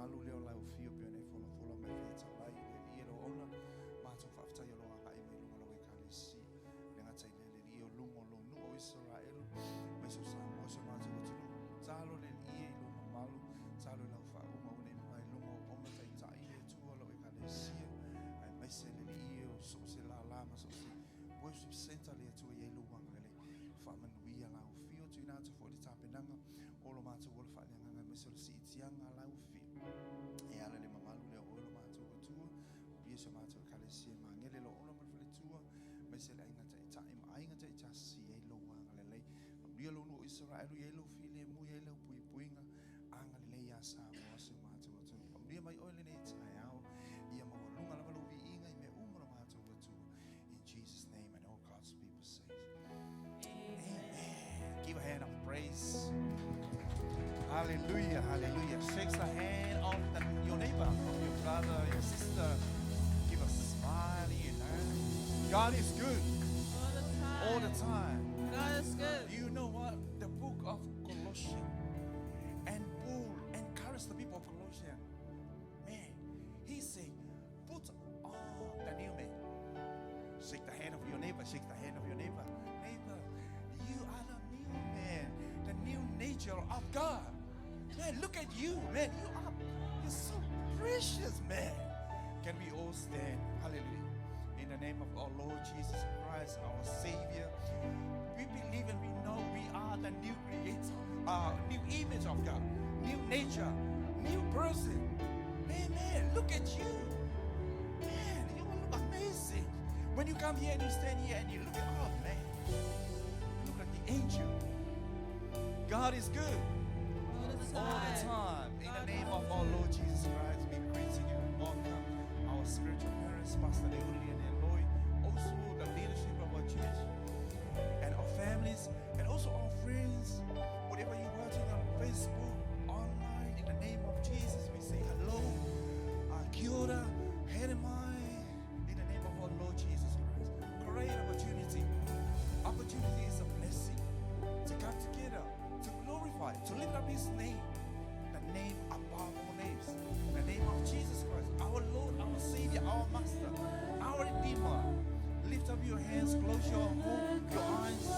mamalu leo lau fio pene fola me feta lai le iro ona mato fafta yo lo anga ime lungo lo ekalisi le ngata ile le io lungo lo nu o Israel me so sa mo so mato lo talo le ie lo mamalu talo lau fa uma une mai lungo o me tai le tu lo ekalisi ai me se le io so se la lama so se worship center le tu ye lungo ngale fa manuia lau fio tu ina to for the tapenanga olo mato wol fa nyanga me so si tianga lau fio e ala le mamalu le olo mato tu Yesu mato kalesi mangele lo ono mal fle tua me se la ingata time ingata just e lo wanga le ria lo no Israel ye lo file mu ye lo pui puinga anga le ya sa mo se mato tu ria mai oile ne tsayao ia mo lunga la lo vi inga me umro mato tu in Jesus name and all God's people say amen. Give a hand of praise. Hallelujah, hallelujah. Shake the hand of your neighbor, of your brother, your sister. Give a smile, you know. God is good. All the time. God is good. You know what? The book of Colossians and Paul encouraged the people of Colossians. Man, he said, put on the new man. Shake the hand of your neighbor. Shake the hand of your neighbor. Neighbor, you are the new man. The new nature of God. Man, look at you, man. You're so precious, man. Can we all stand? Hallelujah. In the name of our Lord Jesus Christ, our Savior. We believe and we know we are the new creator, new image of God, new nature, new person. Man, look at you. Man, you look amazing. When you come here and you stand here and you look at, oh man, look at the angel. God is good. All the time. In the name of our Lord Jesus Christ, we greeting you and welcome our spiritual parents, Pastor Leoli and Eloy, also the leadership of our church and our families, and also our friends. Whatever you're watching on Facebook, online, in the name of Jesus, we say hello, kia ora, Hedemai, in the name of our Lord Jesus Christ. Great opportunity. Opportunity is a blessing to come together, to glorify, to lift up His name, the name above all names, the name of Jesus Christ, our Lord, our Savior, our Master, our Redeemer. Lift up your hands, close your eyes.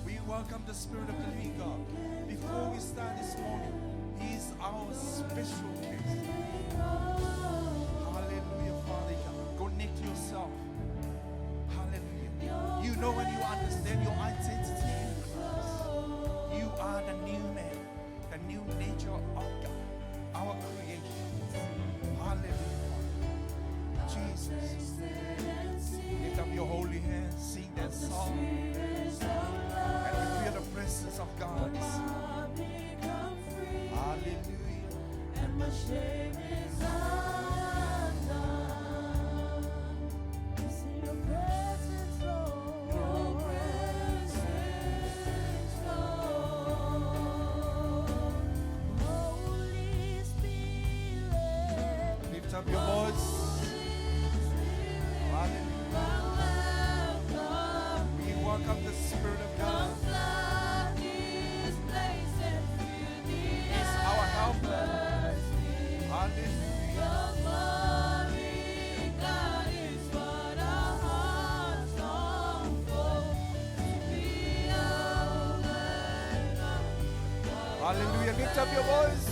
We welcome the Spirit of the living God. Before we start this morning, He is our special guest. Hallelujah, Father God. Connect yourself. Hallelujah. You know and you understand your identity in Christ. You are the new man, the new nature of God, our creation. Hallelujah. Jesus. Lift up your holy hands, sing that song, and we feel the presence of God. Hallelujah. And my shame is undone. It's in your presence, Lord. Your presence, Lord. Holy Spirit. Lift up your voice. Hallelujah. We welcome the Spirit of God. He's our helper. Hallelujah. Hallelujah. Lift up your voice.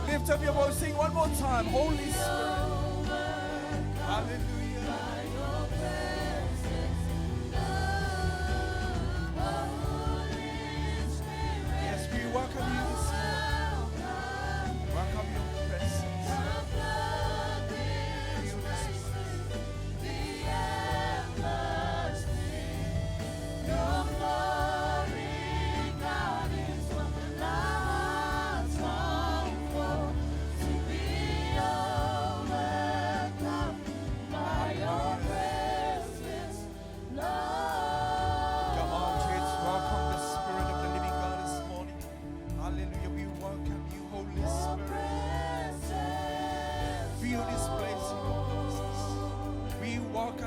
Lift up your voice, sing one more time. Holy Spirit. Hallelujah. Yes, we welcome you this morning. Welcome your presence.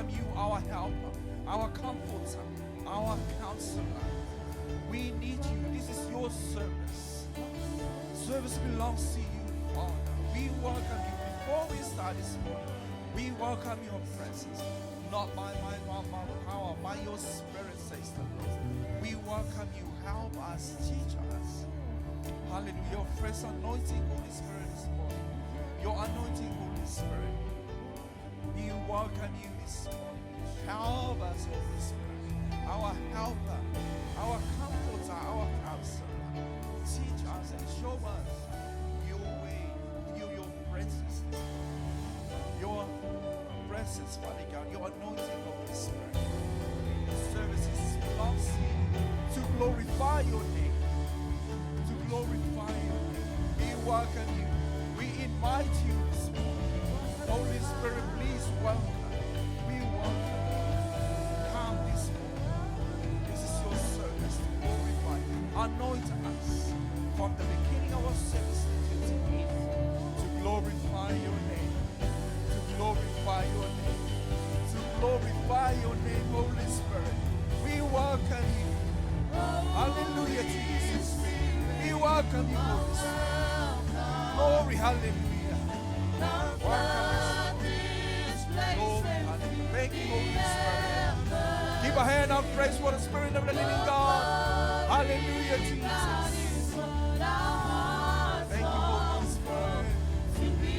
welcome you, our helper, our comforter, our counselor. We need you. This is your service. Service belongs to you, Father. We welcome you. Before we start this morning, we welcome your presence. Not by my power, by your spirit, says the Lord. We welcome you. Help us, teach us. Hallelujah. Your fresh anointing, Holy Spirit, this morning. Your anointing, Holy Spirit. We welcome you this morning. Help us, Holy Spirit. Our helper, our comforter, our counselor. Teach us and show us your way, your presence. Your presence, Father God, your anointing, Holy Spirit. The services belongs to you to glorify your name. To glorify your name. We welcome you. We invite you this morning. Holy Spirit, please welcome. We welcome you. Come this morning. This is your service to glorify. Anoint us from the beginning of our service until the end to glorify your name. To glorify your name. To glorify your name, Holy Spirit. We welcome you. Hallelujah, Jesus. We welcome you, Holy Spirit. Glory, hallelujah. Welcome us. Glory, hallelujah. Thank you, Holy Spirit. Keep a hand of praise for the Spirit of the living God. Hallelujah, Jesus. Thank you, Holy Spirit. Thank you, Holy Spirit.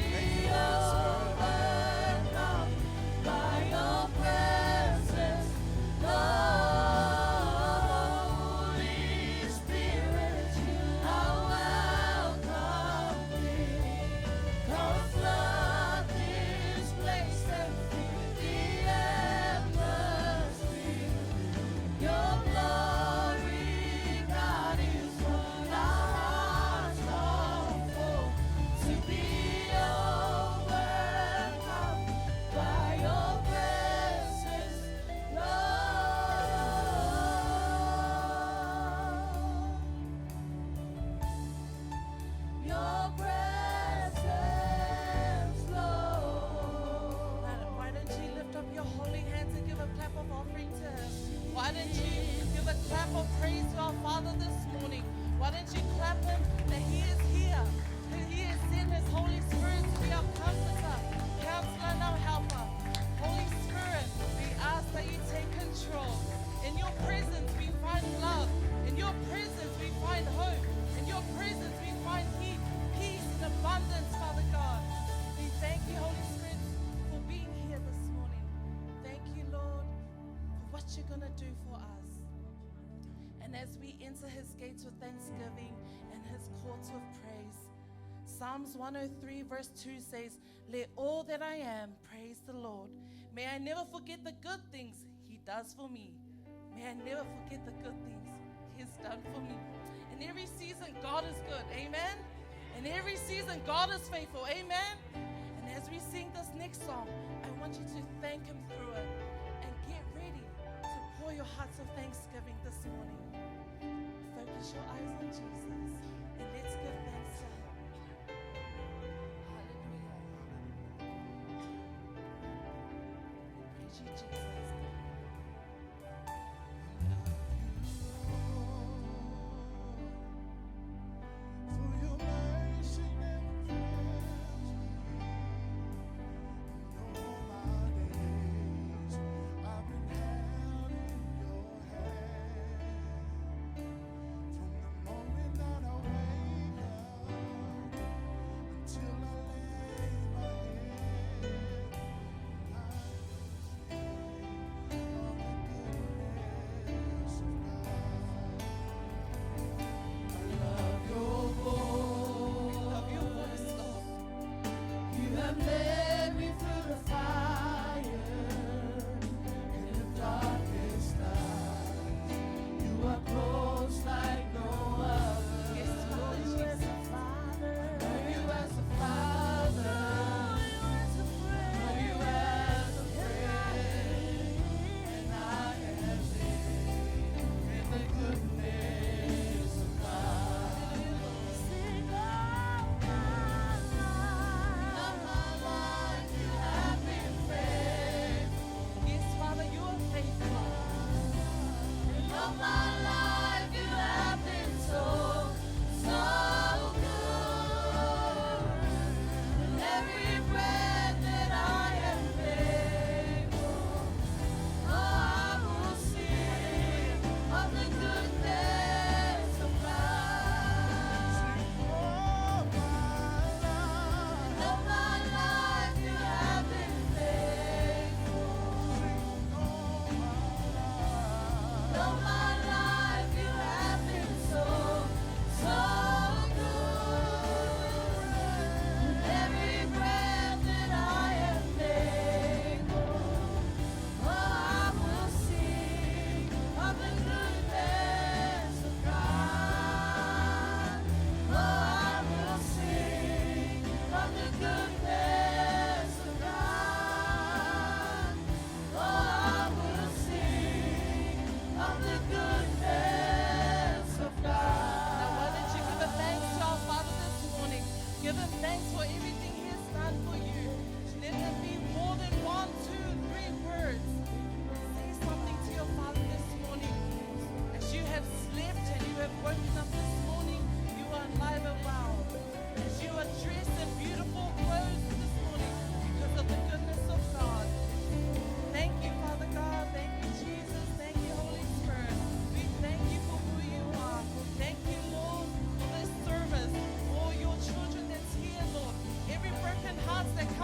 Why don't you give a clap of praise to our Father this morning? Why don't you clap him that he is here, that he has sent his Holy Spirit to be our comforter, counselor, and our helper. Holy Spirit, we ask that you take control. In your presence we find love. In your presence we find hope. In your presence we find peace and abundance, Father God. We thank you, Holy Spirit, for being here this morning. Thank you, Lord, for what you're going to do for us. And as we enter his gates with thanksgiving and his courts with praise, Psalms 103 verse 2 says, "Let all that I am praise the Lord. May I never forget the good things he does for me. May I never forget the good things he has done for me." In every season, God is good. Amen. In every season, God is faithful. Amen. And as we sing this next song, I want you to thank him through it and get ready to pour your hearts of thanksgiving this morning. Focus your eyes on Jesus and let's give thanks to him. Hallelujah. Praise you, Jesus. For your mercy never fails me. All my days I've been held in your hand. From the moment that I wake up until I lay my head, I will sing of the goodness of God. I love your voice. Love your voice, Lord. You have led me through the fire and the darkest night. You are close like no other. Yes, Father Know you as Jesus. a father. Know you as a father. Know you as a friend. And I have lived in the goodness of God. Sing of my life.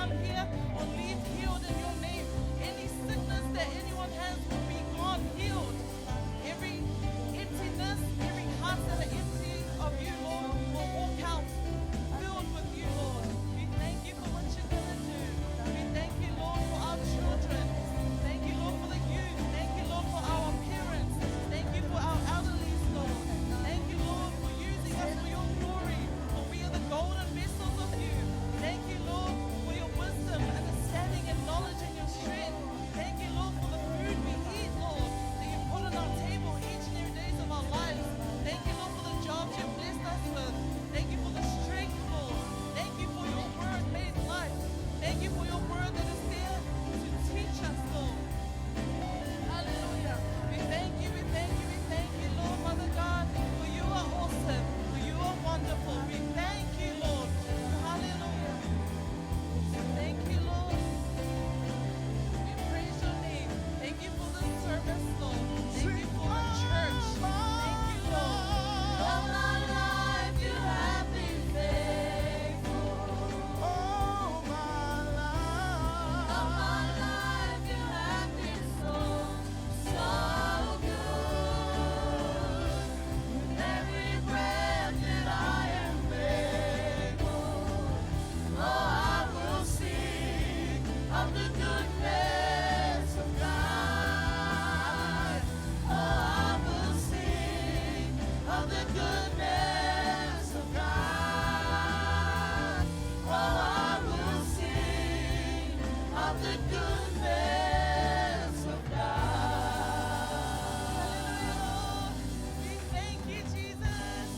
anyone here will leave healed in your name. Any sickness that anyone has will be gone healed. Every emptiness, every heart that are empty of you, Lord, will walk out filled with you, Lord. We thank you for what you're going to do. We thank you, Lord, for our children. Thank you, Lord, for the youth. Thank you, Lord, for our parents. Thank you for our elderlies, Lord. Thank you, Lord, for using us for your glory. For we are the golden vessels of you. Thank you, Lord, for your wisdom, understanding, and knowledge and your strength. Thank you, Lord, for the food we eat, Lord, that you put on our table each and every day of our lives. Thank you, Lord, for the jobs you've blessed us with. Thank you for the strength, Lord. Thank you for your word made life. Thank you for your word that is there to teach us, Lord. Hallelujah. We thank you, we thank you, we thank you, Lord, Mother God, for you are awesome, for you are wonderful. We thank you, Lord. Hallelujah. Thank you, Lord. We praise your name. Thank you for this service, Lord. Thank you for the church. Thank you, Lord. All my life you have been faithful. All my life. All my life you have been so, so good. With every breath that I am able, oh, I will sing of the goodness of God. Oh, I will sing of the goodness of God. Oh, I will sing of the goodness of God. We thank you, Jesus.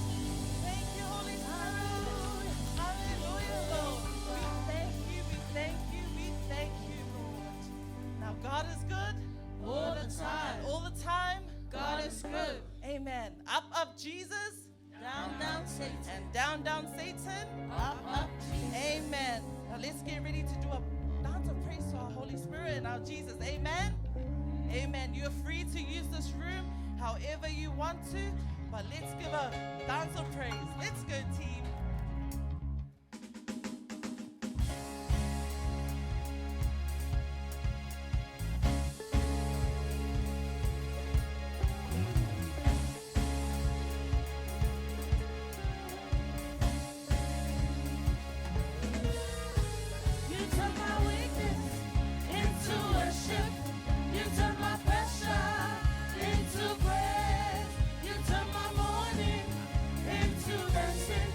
Thank you, Holy Spirit. Hallelujah, Lord. We thank you, we thank you, we thank you, Lord. Now, God is good All the time. and all the time. God is good. Amen. Up, up, Jesus. Down, down, Satan. And down, down, Satan. Up, up, Jesus. Amen. Now, let's get ready to do a dance of praise to our Holy Spirit and our Jesus. Amen. Amen. You're free to use this room however you want to, but let's give a dance of praise. Let's go, team. You turn my weakness into worship. You turn my pressure into praise. You turn my mourning into dancing.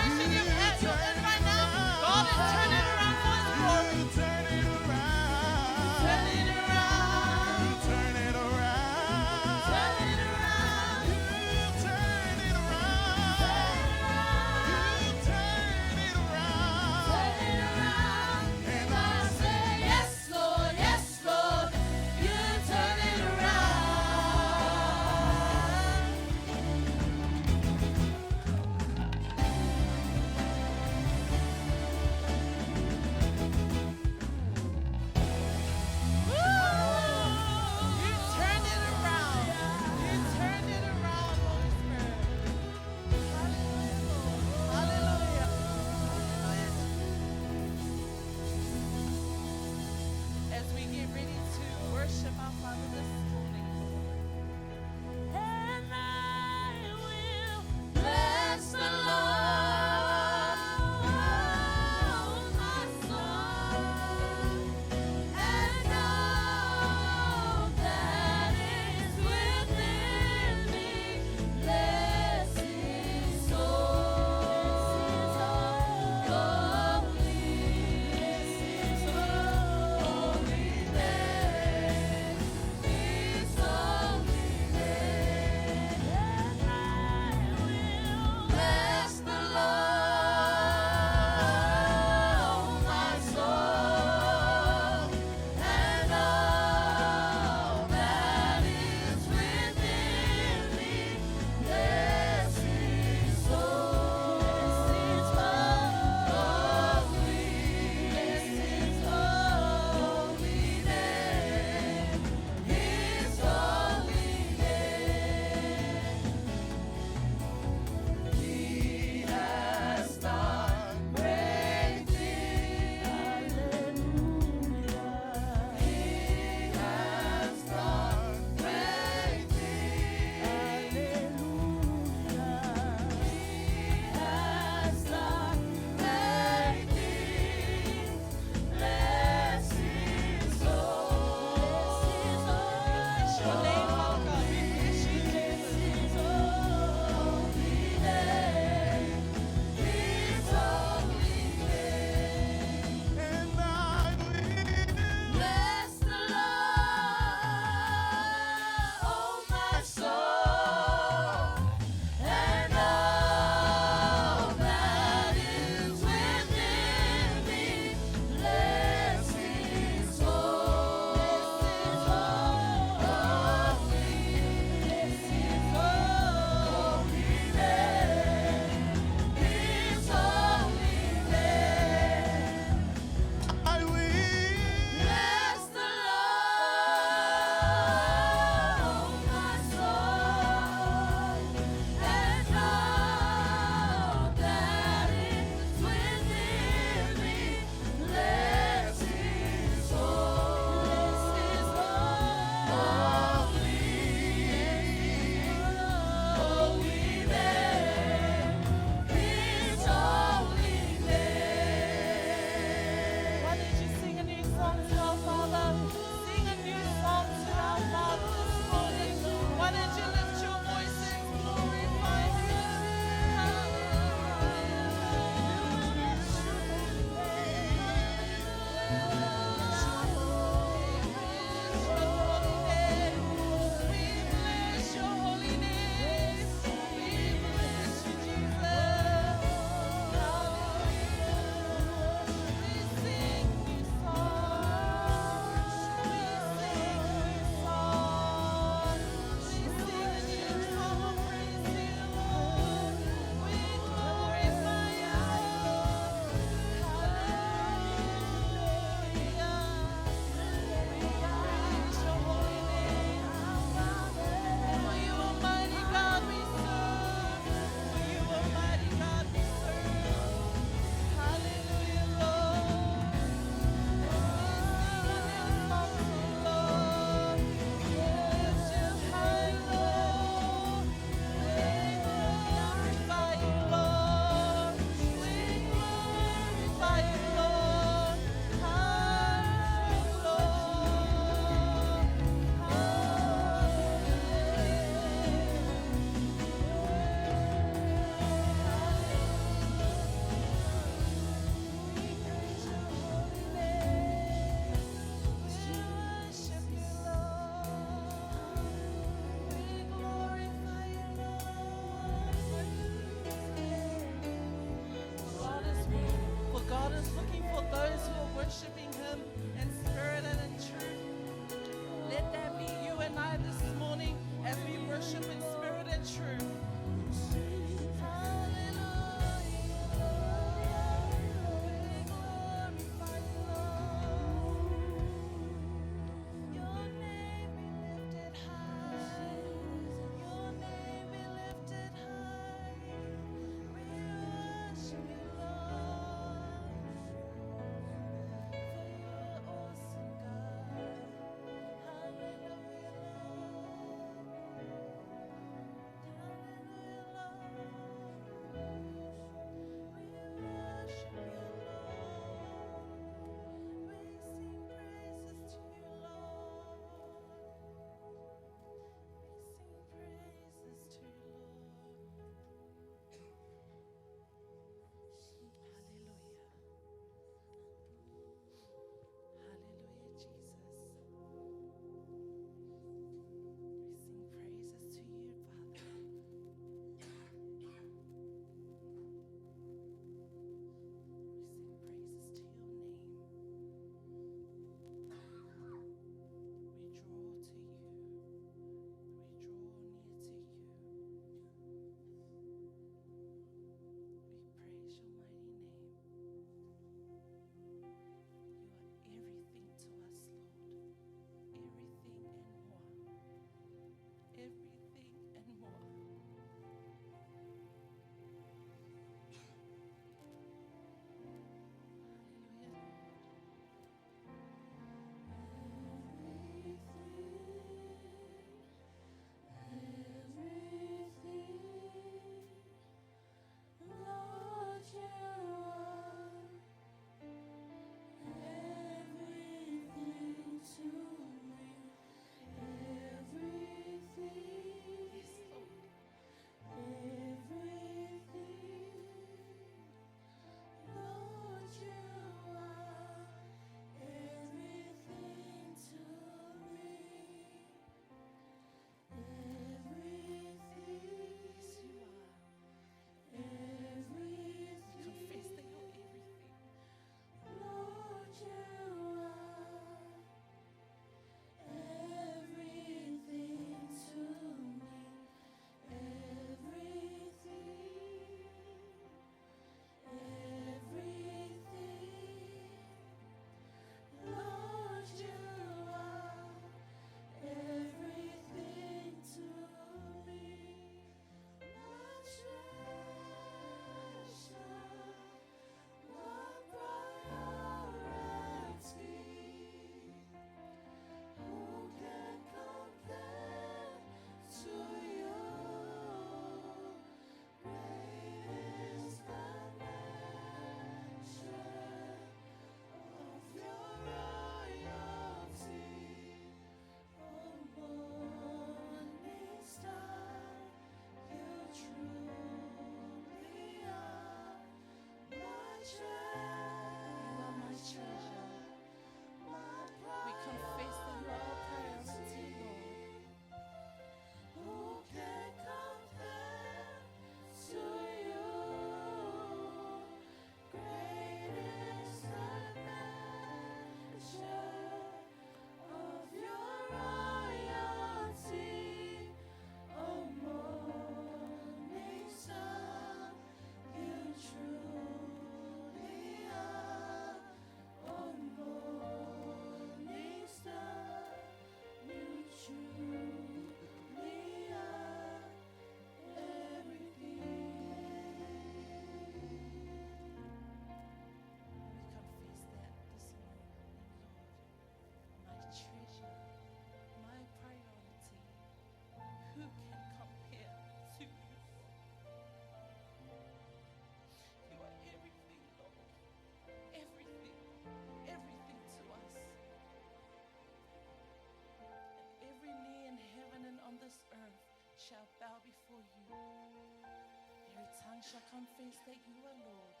shall confess that you are Lord.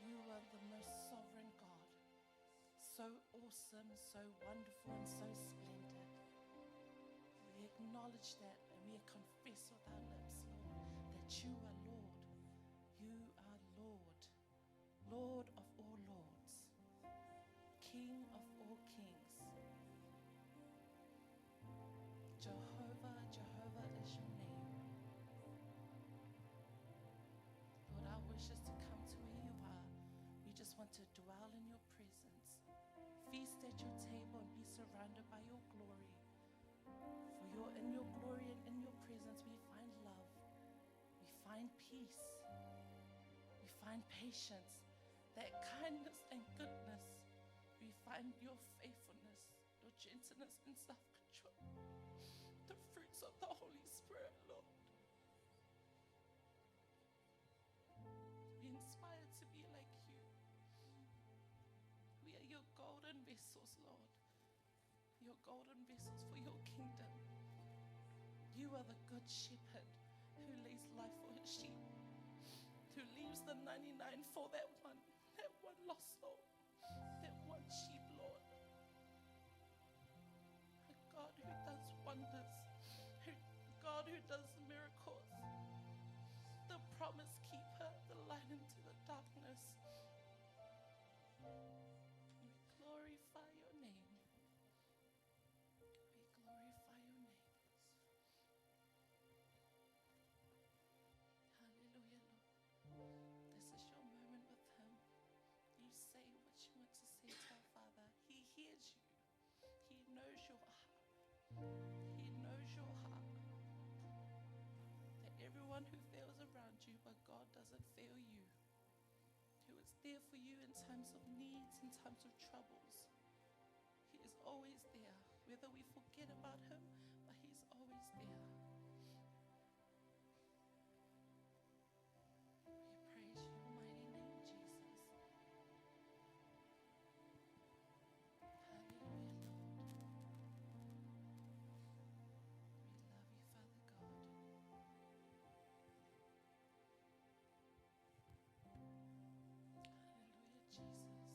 You are the most sovereign God, so awesome, so wonderful, and so splendid. We acknowledge that and we confess with our lips, Lord, that you are Lord. You are Lord, Lord of all lords, King of all kings. Jehovah, Jehovah is your name. Lord, our wish is to come to where you are. We just want to dwell in your presence, feast at your table and be surrounded by your glory. For in your glory and in your presence we find love, we find peace, we find patience, that kindness and goodness. We find your faithfulness, your gentleness and self-control, the fruits of the Holy Spirit, Lord. We inspire to be like you. We are your golden vessels, Lord. Your golden vessels for your kingdom. You are the good shepherd who lays life for his sheep, who leaves the 99 for that one lost soul, that one sheep, Lord. A God who does wonders, God who does miracles, the promise keeper, the light into the darkness. We glorify your name. We glorify your name. Hallelujah, Lord. This is your moment with him. You say what you want to say to our Father. He hears you. He knows your heart. He knows your heart. That everyone who fails around you, but God doesn't fail you. Who is there for you in times of needs, in times of troubles. He is always there, whether we forget about him, but he's always there. We praise your mighty name, Jesus. Hallelujah, Lord. We love you, Father God. Hallelujah, Jesus.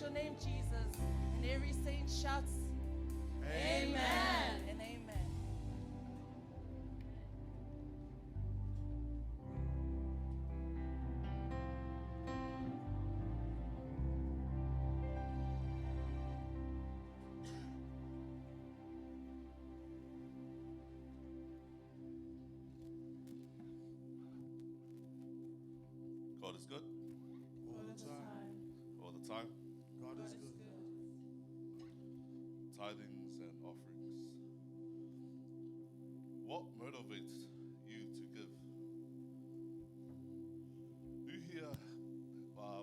your name, Jesus. And every saint shouts, Amen and amen. God is good All the time. all the time. God is good. Tithings and offerings. What motivates you to give? Who here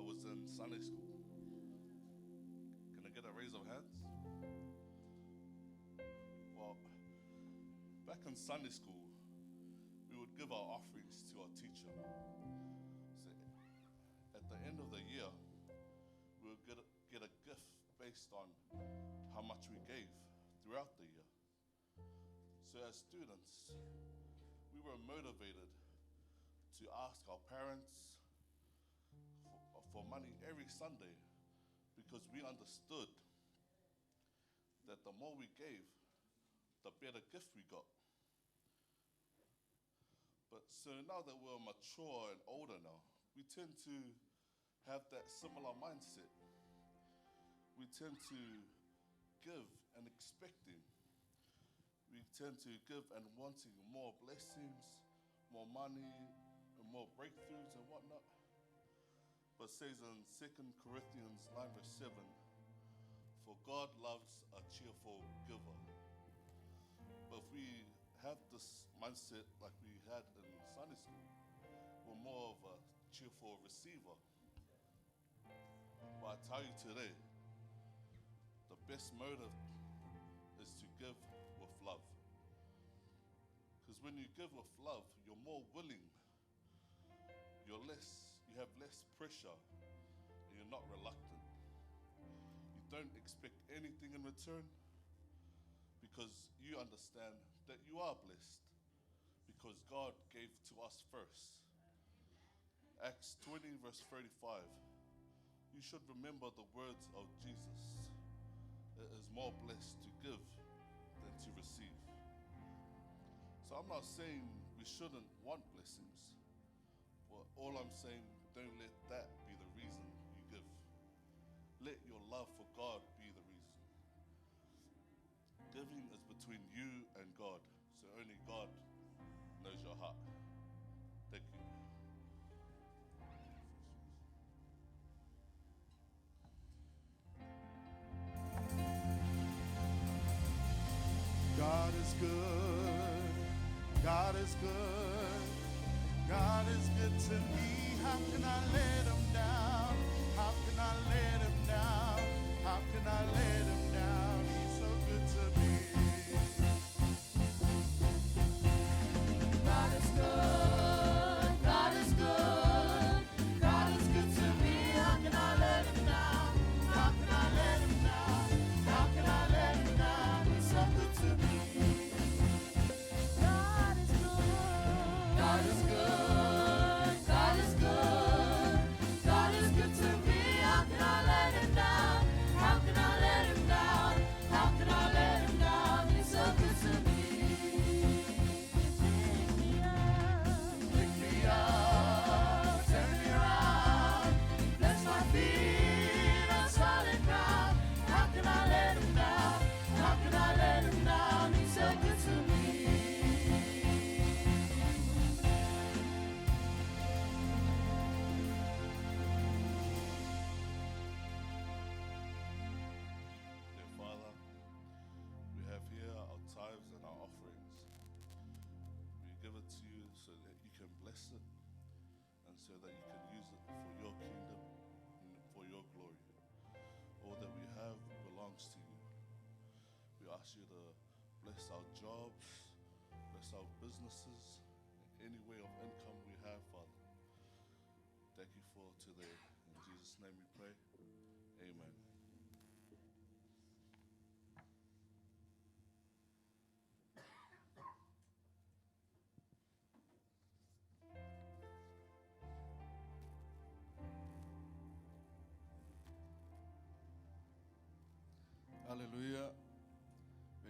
was in Sunday school? Can I get a raise of hands? Well, back in Sunday school, we would give our offerings to our teacher. So at the end of the year, we would get a gift based on how much we gave throughout the year. So as students, we were motivated to ask our parents for money every Sunday because we understood that the more we gave, the better gift we got. But so now that we're mature and older now, we tend to have that similar mindset. We tend to give and expecting. We tend to give and wanting more blessings, more money, and more breakthroughs and whatnot. But it says in 2 Corinthians 9 verse 7, for God loves a cheerful giver. But if we have this mindset like we had in Sunday school, we're more of a cheerful receiver. But I tell you today, the best motive is to give with love. Because when you give with love, you're more willing. You have less pressure, and you're not reluctant. You don't expect anything in return because you understand that you are blessed because God gave to us first. Acts 20 verse 35. You should remember the words of Jesus. It is more blessed to give than to receive. So I'm not saying we shouldn't want blessings, but all I'm saying, don't let that be the reason you give. Let your love for God be the reason. Giving is between you and God, so only God knows your heart. Thank you. God is good. God is good. God is good to me. How can I let him down? How can I let him down? How can I let him down? He's so good to me. God is good. God is good. God is good to me. How can I let him down? How can I let him down? How can I let him down? He's so good to me. God is good. God is good. God is good. God is good to me. How can I let him down? How can I let him down? How can I let him down? He's so good to me. Pick me up, turn me around, bless my feet on solid ground. How can I let him down? How can I let him down? He's so good to me. Dear Father, we have here our tithes and our offerings. We give it to you so that you can bless it and so that you can use it for your kingdom and for your glory. All that we have belongs to you. We ask you to bless our jobs, bless our businesses, any way of income we have, Father. Thank you for today. In Jesus' name we pray. Amen.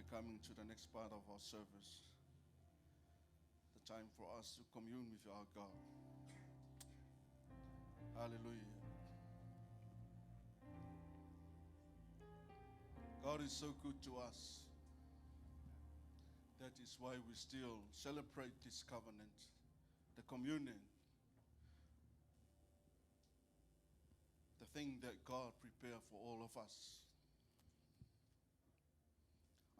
we're coming to the next part of our service. The time for us to commune with our God. Hallelujah. God is so good to us. That is why we still celebrate this covenant, the communion, the thing that God prepared for all of us.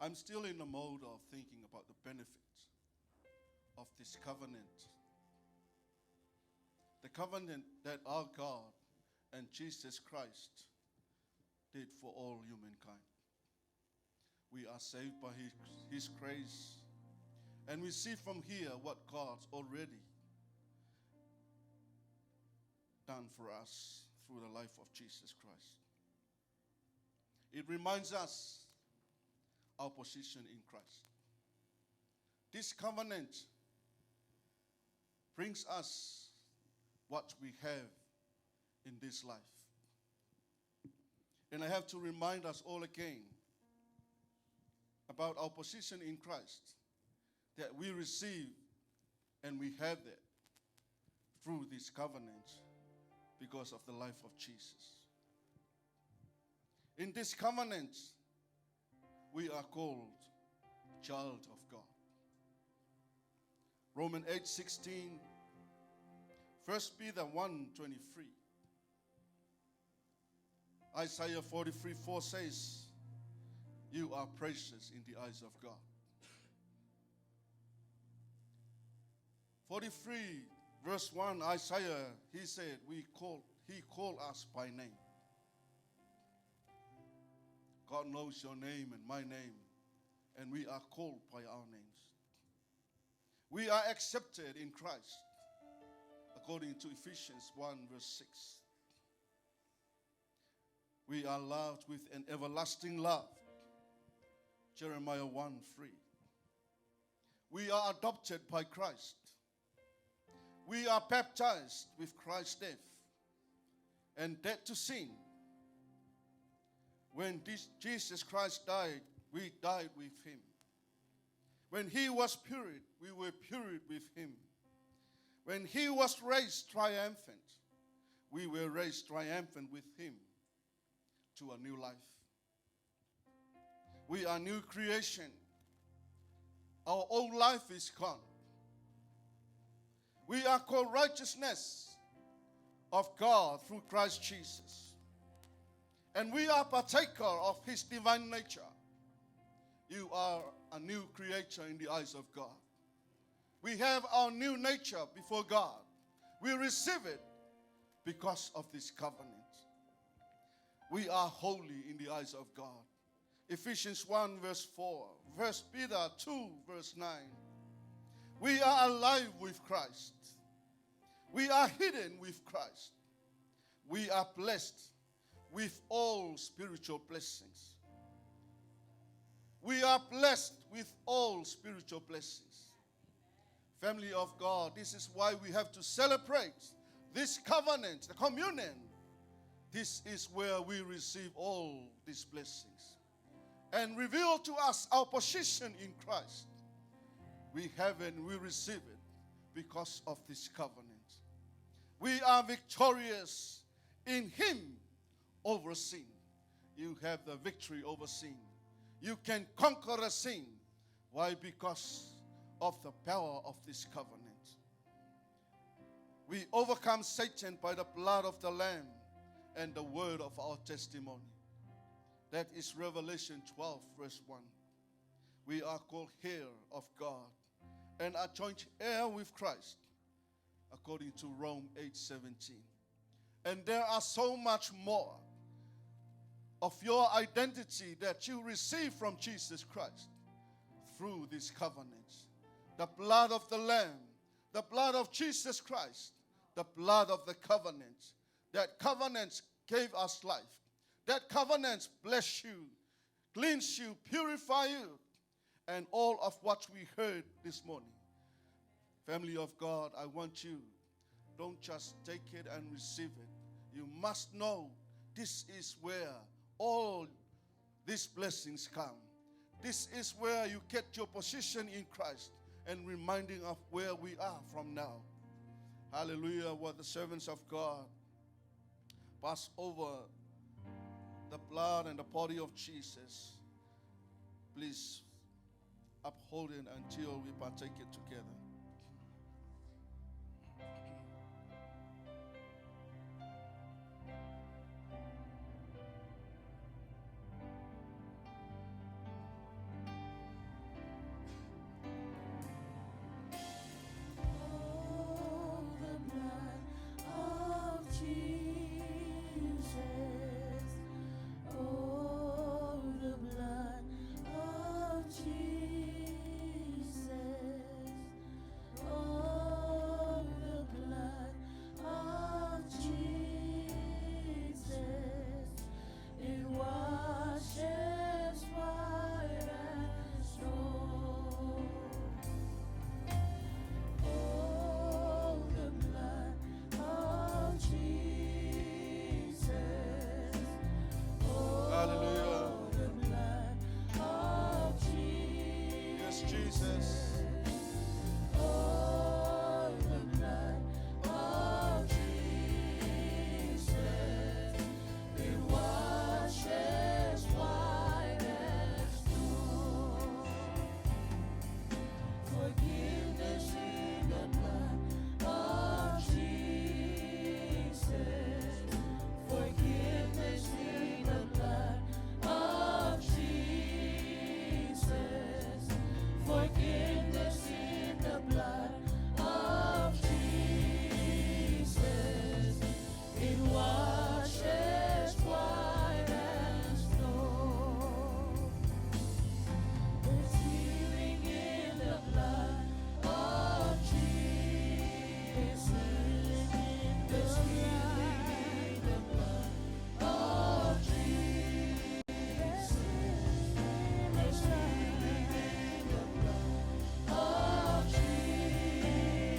I'm still in the mode of thinking about the benefits of this covenant. The covenant that our God and Jesus Christ did for all humankind. We are saved by His grace. And we see from here what God's already done for us through the life of Jesus Christ. It reminds us our position in Christ. This covenant brings us what we have in this life. And I have to remind us all again about our position in Christ, that we receive and we have that through this covenant because of the life of Jesus. In this covenant, we are called child of God. Romans 8:16, 1 Peter 1:23. Isaiah 43:4 says, you are precious in the eyes of God. 43 verse 1, Isaiah, he said, he called us by name. God knows your name and my name, and we are called by our names. We are accepted in Christ, according to Ephesians 1 verse 6. We are loved with an everlasting love, Jeremiah 1:3. We are adopted by Christ. We are baptized with Christ's death and dead to sin. When Jesus Christ died, we died with Him. When He was buried, we were buried with Him. When He was raised triumphant, we were raised triumphant with Him to a new life. We are new creation. Our old life is gone. We are called righteousness of God through Christ Jesus. And we are partaker of His divine nature. You are a new creature in the eyes of God. We have our new nature before God. We receive it because of this covenant. We are holy in the eyes of God. Ephesians 1 verse 4. 1 Peter 2 verse 9. We are alive with Christ. We are hidden with Christ. We are blessed with all spiritual blessings. We are blessed with all spiritual blessings. Family of God, this is why we have to celebrate this covenant, the communion. This is where we receive all these blessings and reveal to us our position in Christ. We have and we receive it because of this covenant. We are victorious in Him over sin. You have the victory over sin. You can conquer a sin. Why? Because of the power of this covenant. We overcome Satan by the blood of the Lamb and the word of our testimony. That is Revelation 12 verse 1. We are called heir of God and are joint heir with Christ, according to Rome 8:17. And there are so much more of your identity that you receive from Jesus Christ through this covenant. The blood of the Lamb, the blood of Jesus Christ, the blood of the covenant. That covenant gave us life. That covenant bless you, cleanse you, purify you, and all of what we heard this morning. Family of God, I want you, don't just take it and receive it. You must know this is where all these blessings come. This is where you get your position in Christ and reminding of where we are from now. Hallelujah. What the servants of God pass over the blood and the body of Jesus. Please uphold it until we partake it together. Oh, the blood of Jesus. Oh, the blood of Jesus. Oh, the blood of Jesus. It washes white as snow. Oh, the blood of Jesus. Oh, Hallelujah. the blood of Jesus. Yes, Jesus. Oh, the blood of Jesus. It washes white as snow. Forgiveness in the blood of Jesus. Forgiveness in the blood of Jesus. Forgiveness in the blood of Jesus. It washes white as snow. There's healing in the blood of Jesus. There's healing in the blood of Jesus. There's healing in the blood of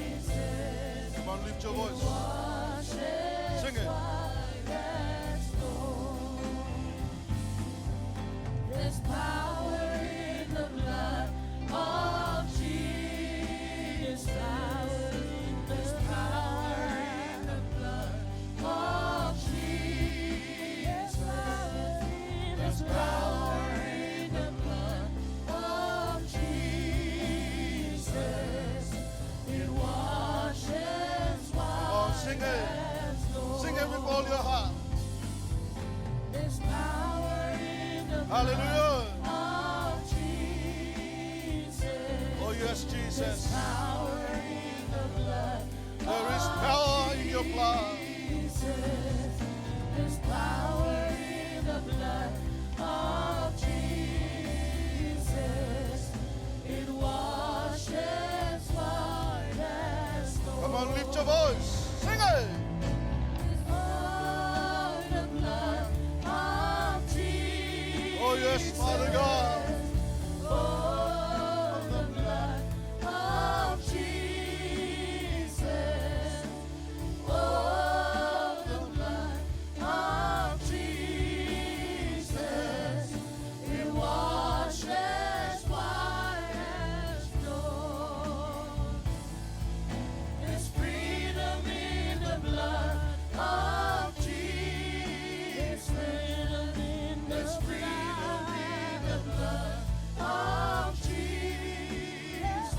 Jesus. Come on, lift your voice. Washes Sing it. white as snow. There's power in the blood of Jesus. There's power in the blood of Jesus. There's power in the blood of Jesus. It washes white sing it. as snow. Sing it with all your heart. There's power in the blood Hallelujah. of Jesus. Oh, yes, Jesus. Power in the blood There is power in your blood. Jesus. There's power in the blood of Jesus. It washes white as snow. Come on, lift your voice. Sing it. Oh, the blood of Jesus. Oh, yes, Father God. Oh, the blood of Jesus. Oh, the blood of Jesus. It washes white as snow. There's freedom in the blood of Jesus. There's freedom in the blood of Jesus.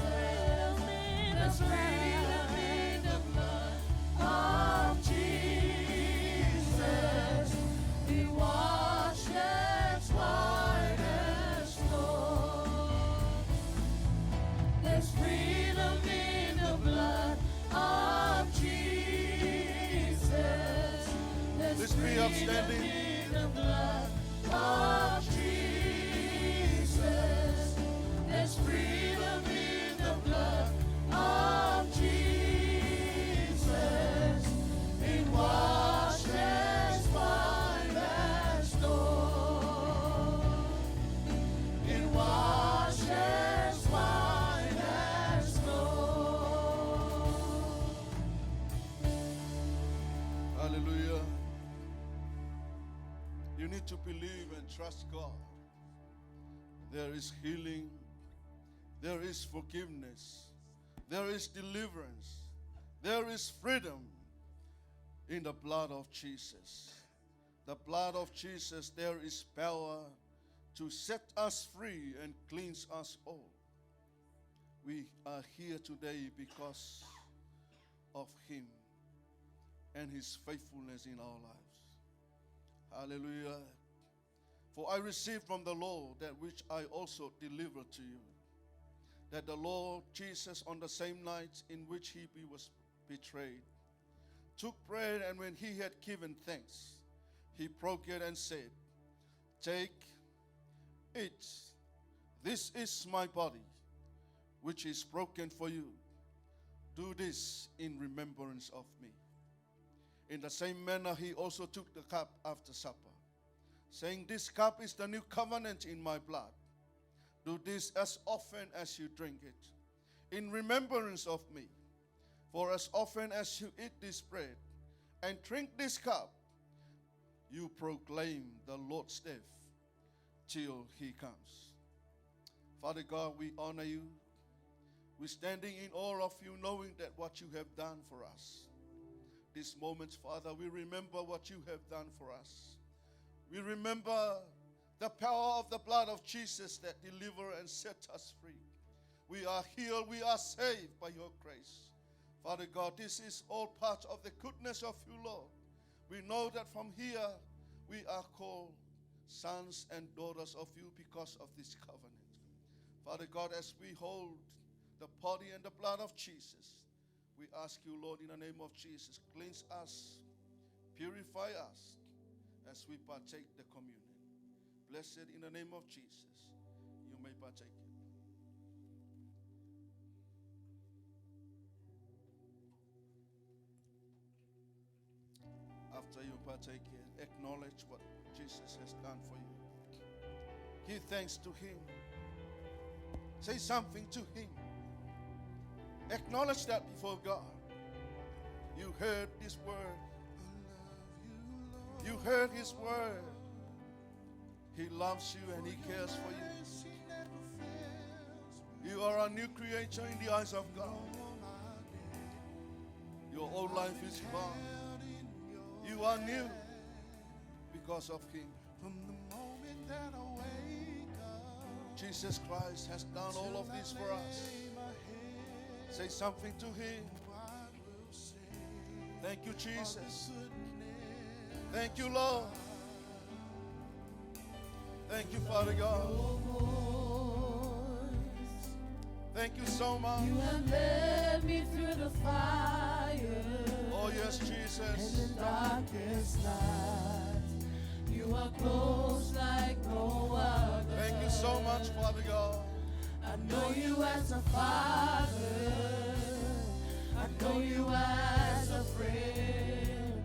There's freedom in the blood of Jesus. He washes white as snow. There's freedom in the blood of Jesus. Let's be upstanding. In the blood of Jesus. There's freedom in the blood of Jesus. It washes white as snow. It washes white as snow. Hallelujah. You need to believe and trust God. There is healing. There is forgiveness. There is deliverance. There is freedom in the blood of Jesus. The blood of Jesus, there is power to set us free and cleanse us all. We are here today because of Him and His faithfulness in our lives. Hallelujah. For I received from the Lord that which I also delivered to you, that the Lord Jesus, on the same night in which He was betrayed, took bread, and when He had given thanks, He broke it and said, "Take, eat. This is my body, which is broken for you. Do this in remembrance of me." In the same manner, He also took the cup after supper, saying, "This cup is the new covenant in my blood. Do this as often as you drink it, in remembrance of me. For as often as you eat this bread and drink this cup, you proclaim the Lord's death till He comes." Father God, we honor you. We're standing in awe of you, knowing that what you have done for us. This moment, Father, we remember what you have done for us. We remember the power of the blood of Jesus that deliver and set us free. We are healed, we are saved by your grace. Father God, this is all part of the goodness of you, Lord. We know that from here we are called sons and daughters of you because of this covenant. Father God, as we hold the body and the blood of Jesus, we ask you, Lord, in the name of Jesus, cleanse us, purify us as we partake the communion. Blessed in the name of Jesus, you may partake it. After you partake it, acknowledge what Jesus has done for you. Give thanks to Him. Say something to Him. Acknowledge that before God. You heard His word. You heard His word. He loves you and He cares for you. You are a new creature in the eyes of God. Your old life is gone. You are new because of Him. From the moment that I wake up, Jesus Christ has done all of this for us. Say something to Him. Thank you, Jesus. Thank you, Lord. Thank you, Father God. Thank you so much. You have led me through the fire. Oh, yes, Jesus. In the darkest night, you are close like no other. Thank you so much, Father God. I know you as a father. I know you as a friend.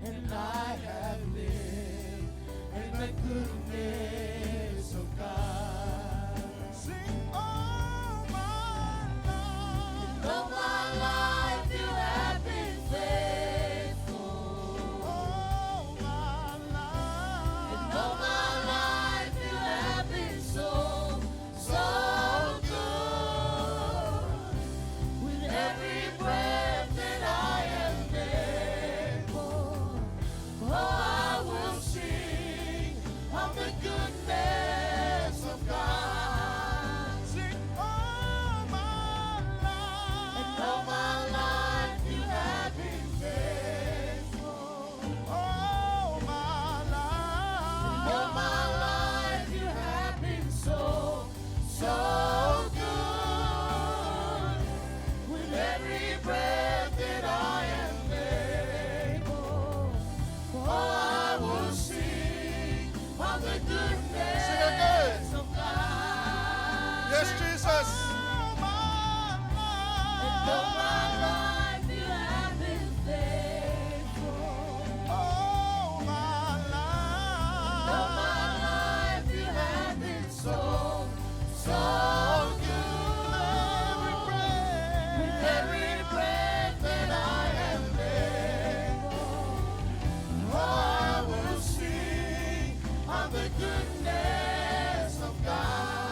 And I have lived in the goodness of God. sing all my life. All my life you have been faithful. All my life. And all my life you have been so, so good. With every breath that I am able, oh, I will sing of the goodness of God. Sing all my life. And all my life you have been faithful. All my life. All my life you have been so, so good. With every breath that I am able, oh, I will sing of the goodness of God. Yes, Jesus. All my And all life. my life you have been faithful. All my All life. my life you have been so, so good. With every breath that I am able, oh, I will sing of the goodness of God.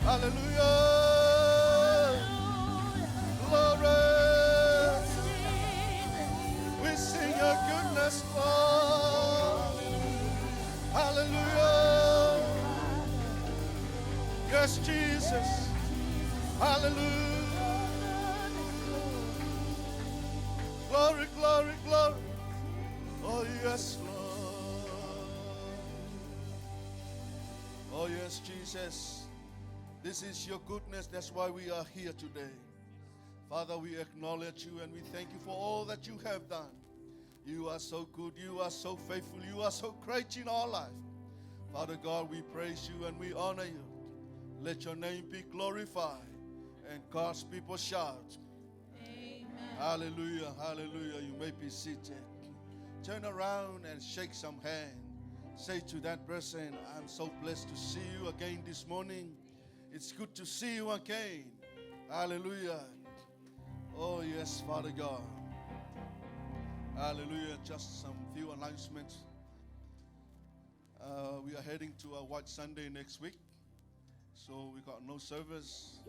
Hallelujah. Glory. We sing your goodness, Lord. Hallelujah. Yes, Jesus. Hallelujah. Glory, glory, glory. Oh, yes, Lord. Oh, yes, Jesus. This is your goodness. That's why we are here today. Father, we acknowledge you and we thank you for all that you have done. You are so good. You are so faithful. You are so great in our life. Father God, we praise you and we honor you. Let your name be glorified. And God's people shout. Amen. Hallelujah, hallelujah. You may be seated. Turn around and shake some hand. Say to that person, I'm so blessed to see you again this morning. It's good to see you again. Hallelujah. Oh, yes, Father God. Hallelujah. Just some few announcements. We are heading to a White Sunday next week. So we got no service.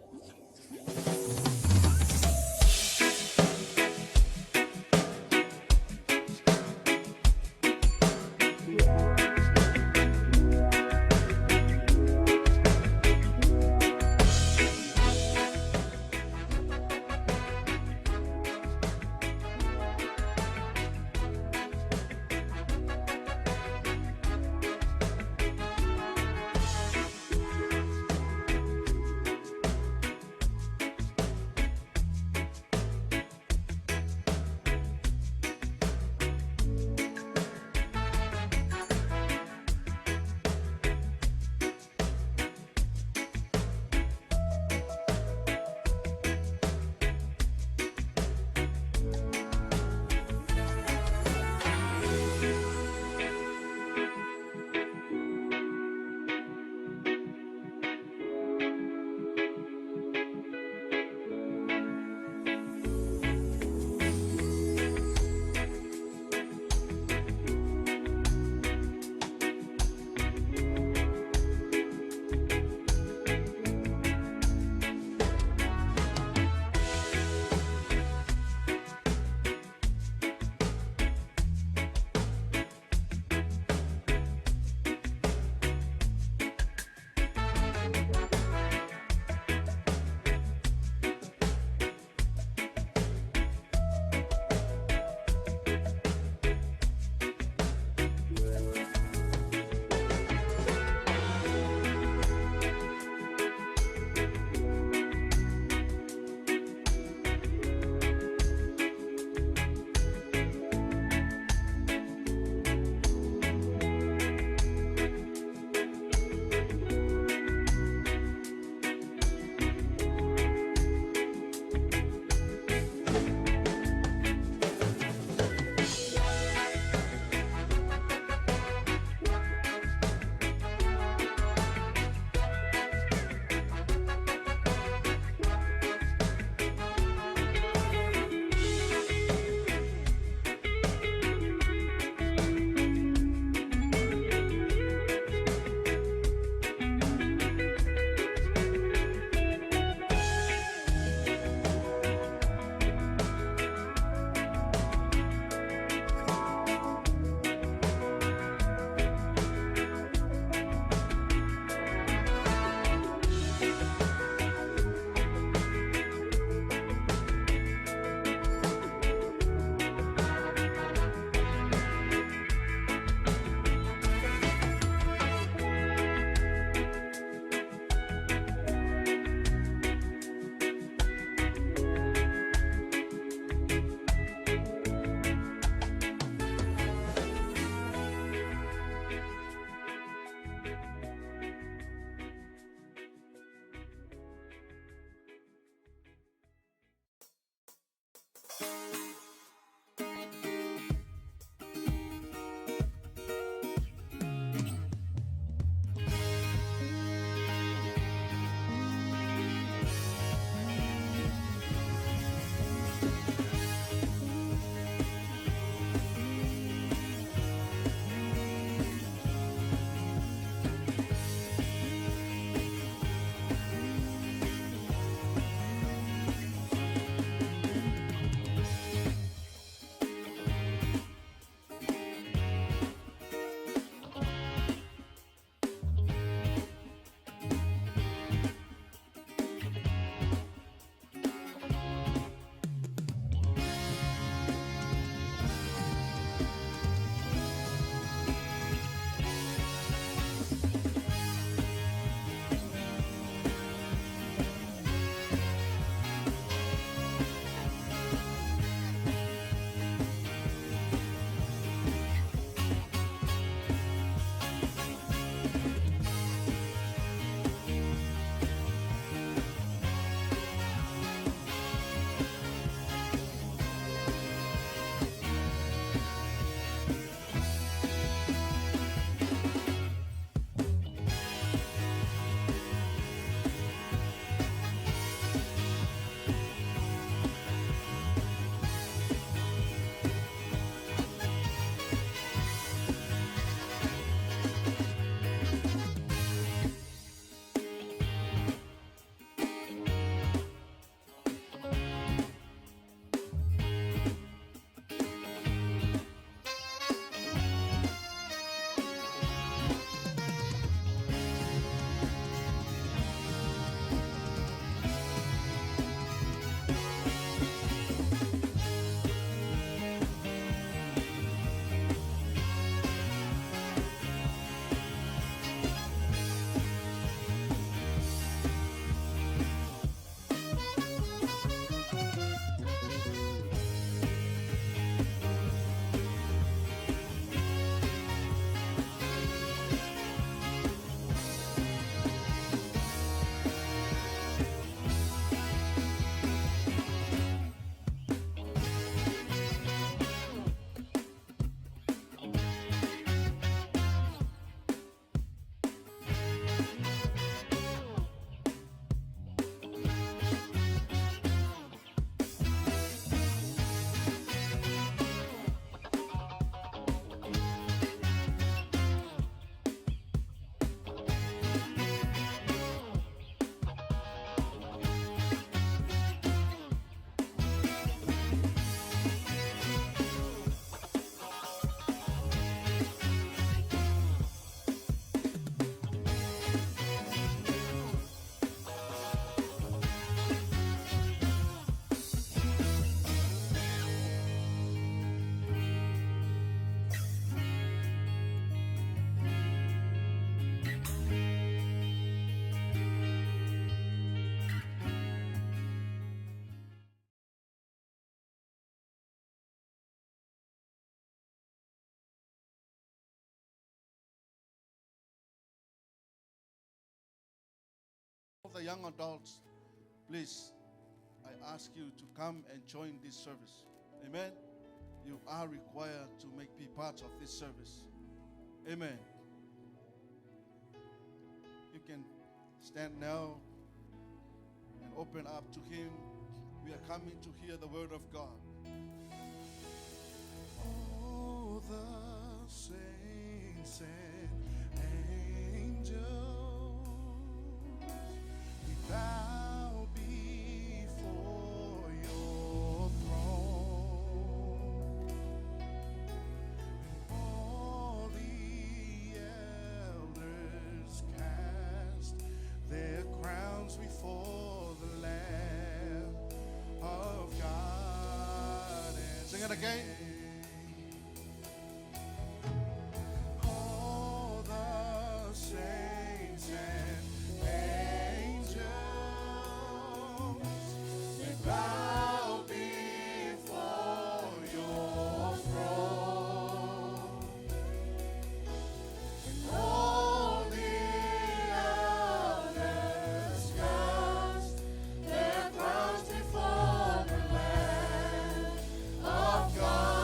of the young adults, please, I ask you to come and join this service. Amen. You are required to be part of this service. Amen. You can stand now and open up to Him. We are coming to hear the word of God. Oh, the saints and angels, we bow before your throne. All the elders cast their crowns before the Lamb of God. And Sing it again. all the saints and angels, we bow before your throne. All the elders cast their crowns before the Lamb of God.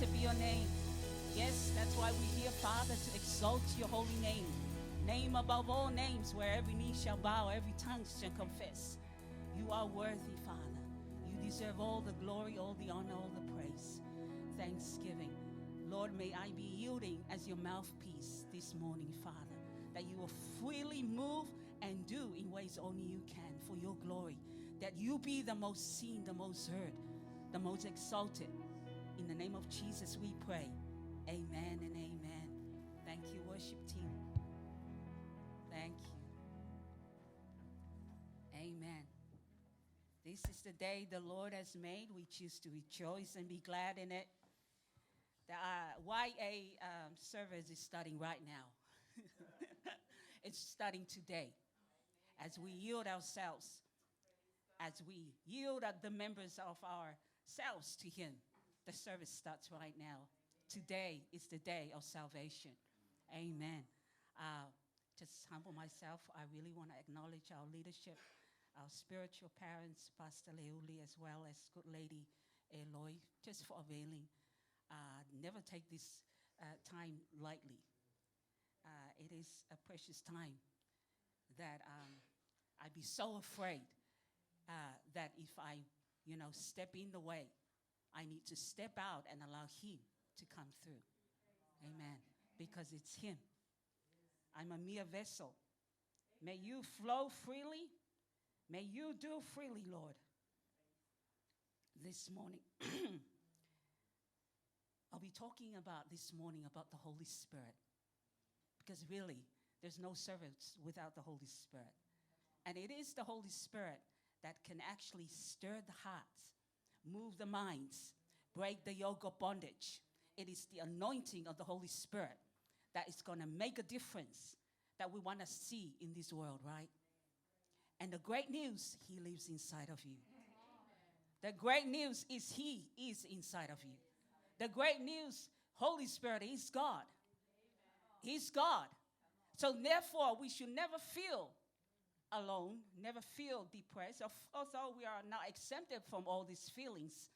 Blessed be your name. Yes, that's why we're here, Father, to exalt your holy name. Name above all names, where every knee shall bow, every tongue shall confess. You are worthy, Father. You deserve all the glory, all the honor, all the praise. Thanksgiving. Lord, may I be yielding as your mouthpiece this morning, Father, that you will freely move and do in ways only you can for your glory, that you be the most seen, the most heard, the most exalted. In the name of Jesus we pray. Amen and amen. Thank you, worship team. Thank you. Amen. This is the day the Lord has made. We choose to rejoice and be glad in it. The YA service is starting right now. It's starting today. As we yield ourselves, as we yield the members of ourselves to Him, the service starts right now. Today is the day of salvation. Amen. Just humble myself. I really want to acknowledge our leadership, our spiritual parents, Pastor Leuli, as well as good lady Eloy, just for availing. Never take this time lightly. It is a precious time that I'd be so afraid that if I, step in the way, I need to step out and allow Him to come through. Amen. Because it's Him. I'm a mere vessel. May you flow freely. May you do freely, Lord. This morning, I'll be talking about this morning about the Holy Spirit. Because really, there's no service without the Holy Spirit. And it is the Holy Spirit that can actually stir the hearts, move the minds, break the yoke of bondage. It is the anointing of the Holy Spirit that is going to make a difference that we want to see in this world, right? And the great news, He lives inside of you. The great news is He is inside of you. The great news, Holy Spirit is God. He's God. So therefore, we should never feel alone, never feel depressed, although we are not exempted from all these feelings.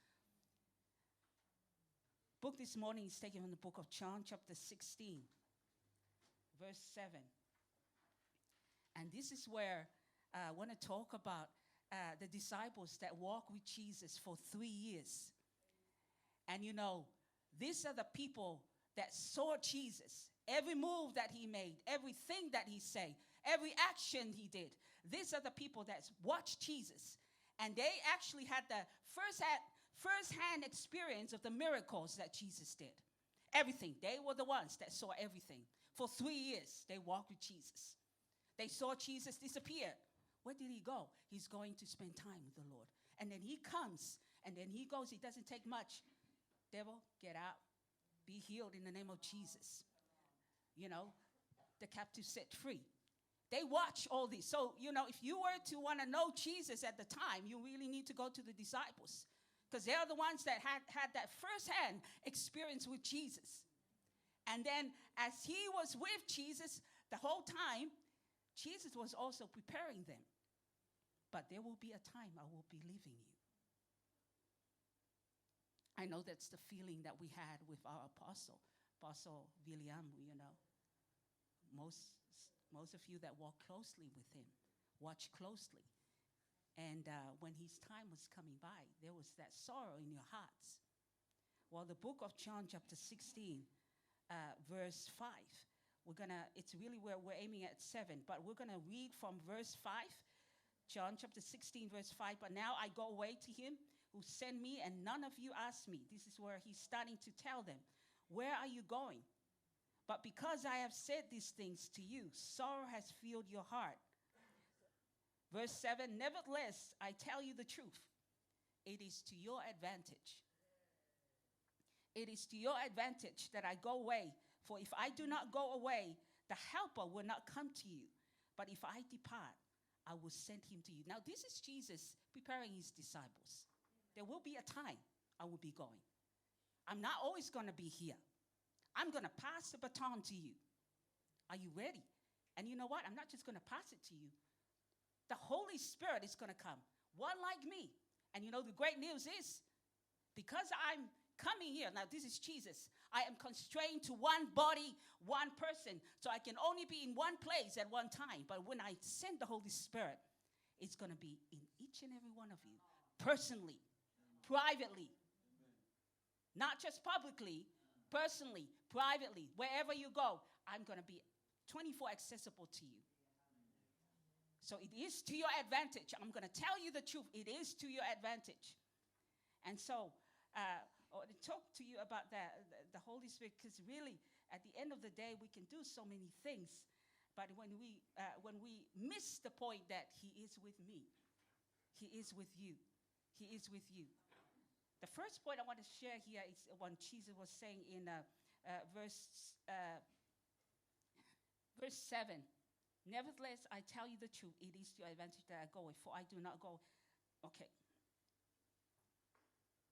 Book this morning is taken from the book of John, chapter 16, verse 7. And this is where I want to talk about the disciples that walked with Jesus for 3 years. And these are the people that saw Jesus. Every move that He made, everything that He said, every action He did. These are the people that watched Jesus. And they actually had the first-hand experience of the miracles that Jesus did. Everything. They were the ones that saw everything. For 3 years, they walked with Jesus. They saw Jesus disappear. Where did He go? He's going to spend time with the Lord. And then He comes, and then He goes. It doesn't take much. Devil, get out. Be healed in the name of Jesus. The captive set free. They watch all this. So, if you were to want to know Jesus at the time, you really need to go to the disciples. Because they're the ones that had that first-hand experience with Jesus. And then as He was with Jesus the whole time, Jesus was also preparing them. But there will be a time I will be leaving you. I know that's the feeling that we had with our Apostle William, Most of you that walk closely with him, watch closely. And when his time was coming by, there was that sorrow in your hearts. Well, the book of John, chapter 16, verse 5, it's really where we're aiming at 7, but we're going to read from verse 5, John chapter 16, verse 5. But now I go away to Him who sent me, and none of you asked me. This is where He's starting to tell them, where are you going? But because I have said these things to you, sorrow has filled your heart. Verse 7, nevertheless, I tell you the truth. It is to your advantage. It is to your advantage that I go away. For if I do not go away, the Helper will not come to you. But if I depart, I will send Him to you. Now, this is Jesus preparing His disciples. There will be a time I will be going. I'm not always going to be here. I'm going to pass the baton to you. Are you ready? And you know what? I'm not just going to pass it to you. The Holy Spirit is going to come, one like me. And the great news is, because I'm coming here. Now, this is Jesus. I am constrained to one body, one person. So I can only be in one place at one time. But when I send the Holy Spirit, it's going to be in each and every one of you, personally, privately, not just publicly, personally, privately, wherever you go, I'm going to be 24 accessible to you. So it is to your advantage. I'm going to tell you the truth. It is to your advantage. And so I want to talk to you about the Holy Spirit, because really, at the end of the day, we can do so many things. But when we miss the point that he is with me, he is with you, he is with you. The first point I want to share here is what Jesus was saying in verse 7. Nevertheless, I tell you the truth, it is to your advantage that I go, for I do not go. Okay.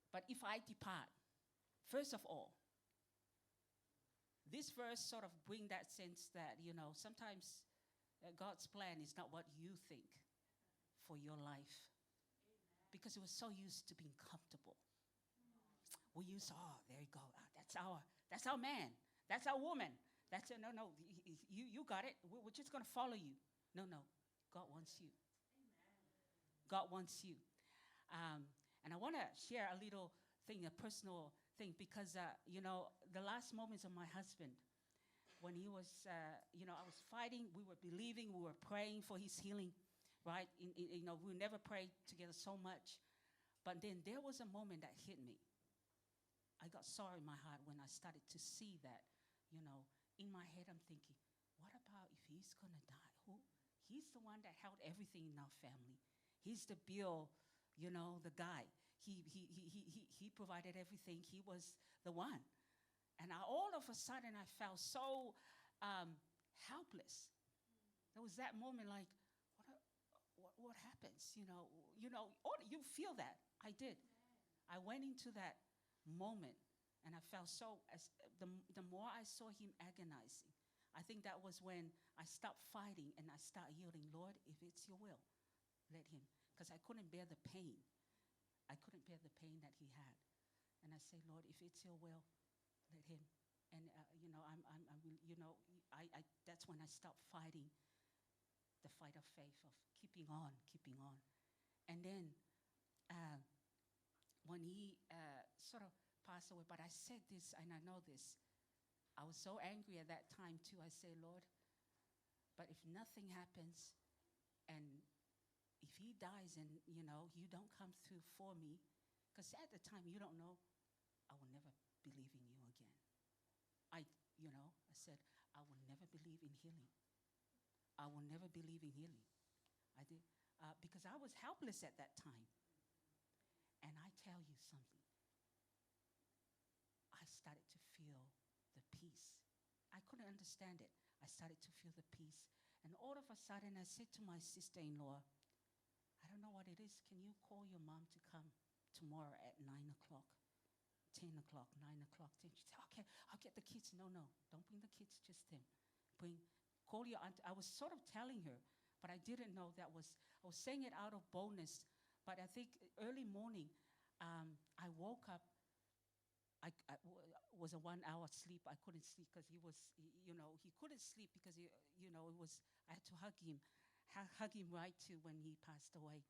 But if I depart, first of all, this verse sort of bring that sense that, sometimes God's plan is not what you think for your life. Because we're so used to being comfortable. We use, there you go. That's our man. That's our woman. No, you got it. We're just going to follow you. No. God wants you. God wants you. And I want to share a little thing, a personal thing, because, the last moments of my husband, when he was, I was fighting, we were believing, we were praying for his healing, right? We never prayed together so much. But then there was a moment that hit me. I got sorrow in my heart when I started to see that, in my head I'm thinking, what about if he's going to die? He's the one that held everything in our family. He's the bill, the guy. He provided everything. He was the one. And all of a sudden I felt so helpless. There was that moment like, what happens? You feel that. I did. I went into that moment, and I felt the more I saw him agonizing, I think that was when I stopped fighting and I started yielding, Lord, if it's your will, let him. Because I couldn't bear the pain. I couldn't bear the pain that he had. And I say, Lord, if it's your will, let him. And, that's when I stopped fighting the fight of faith, of keeping on. And then when he sort of passed away, but I said this, and I know this, I was so angry at that time too. I say, Lord, but if nothing happens, and if he dies and, you don't come through for me, because at the time you don't know, I will never believe in you again. I said, I will never believe in healing. I will never believe in healing. I did, because I was helpless at that time. And I tell you something, I started to feel the peace. I couldn't understand it. I started to feel the peace. And all of a sudden, I said to my sister-in-law, I don't know what it is. Can you call your mom to come tomorrow at 9 o'clock, 10 o'clock, 9 o'clock? Then she said, okay, I'll get the kids. No, don't bring the kids, just them. Call your aunt. I was sort of telling her, but I didn't know I was saying it out of boldness. But I think early morning, I woke up. I was a 1 hour sleep. I couldn't sleep because he couldn't sleep because I had to hug him right to when he passed away.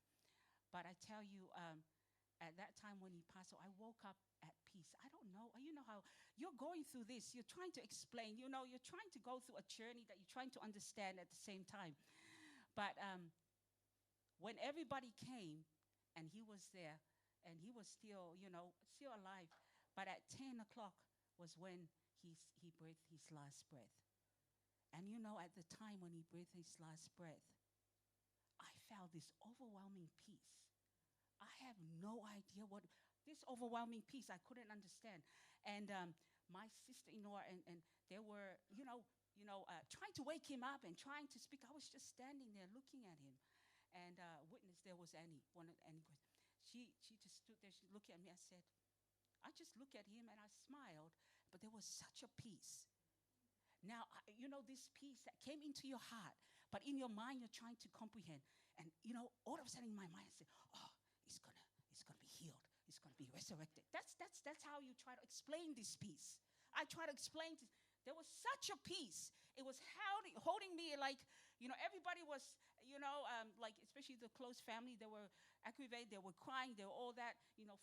But I tell you, at that time when he passed away, I woke up at peace. I don't know. You know how you're going through this. You're trying to explain. You're trying to go through a journey that you're trying to understand at the same time. But when everybody came and he was there and he was still alive, but at 10 o'clock was when he breathed his last breath. And at the time when he breathed his last breath, I felt this overwhelming peace. I have no idea what this overwhelming peace, I couldn't understand. And my sister-in-law and they were, trying to wake him up and trying to speak. I was just standing there looking at him. And witness, there was Annie. She just stood there. She looked at me. I just looked at him and I smiled. But there was such a peace. Now, this peace that came into your heart, but in your mind, you're trying to comprehend. And, all of a sudden in my mind, I said, oh, it's gonna be healed. It's going to be resurrected. That's how you try to explain this peace. I try to explain this. There was such a peace. It was holding me like, everybody was, like especially the close family, they were aggravated, they were crying, they were all that,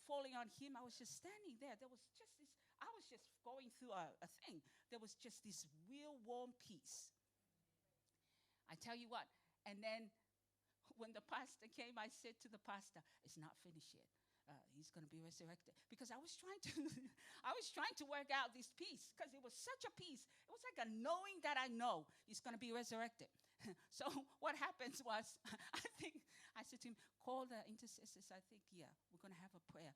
falling on him. I was just standing there. There was just this, I was just going through a thing. There was just this real warm peace. I tell you what, and then when the pastor came, I said to the pastor, it's not finished yet. He's going to be resurrected. Because I was trying to work out this peace, because it was such a peace. It was like a knowing that I know he's going to be resurrected. So what happens was, I said to him, call the intercessors. I think, we're going to have a prayer.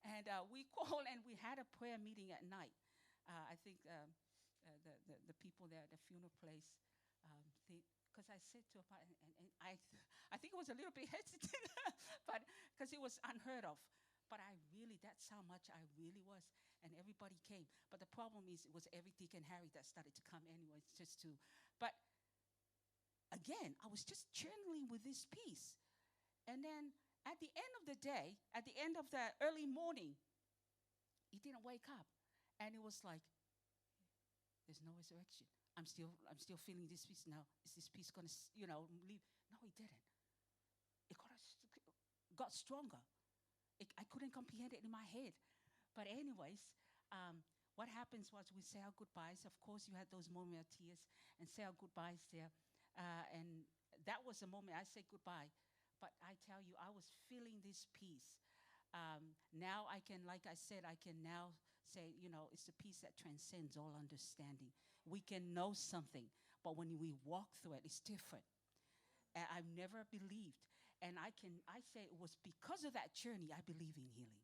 And we called, and we had a prayer meeting at night. I think the people there at the funeral place, because I said to a, and I think it was a little bit hesitant, but because it was unheard of. But that's how much I really was. And everybody came. But the problem is, it was every Dick and Harry that started to come anyways, just to. But again, I was just channeling with this peace. And then at the end of the day, at the end of the early morning, he didn't wake up. And it was like, there's no resurrection. I'm still feeling this peace now. Is this peace going to, leave? No, it didn't. It got stronger. I couldn't comprehend it in my head. But anyways, what happens was we say our goodbyes. Of course, you had those moments of tears and say our goodbyes there. And that was the moment I said goodbye. But I tell you, I was feeling this peace. Now I can, like I said, I can now say, it's the peace that transcends all understanding. We can know something, but when we walk through it, it's different. I've never believed. And I say it was because of that journey, I believe in healing.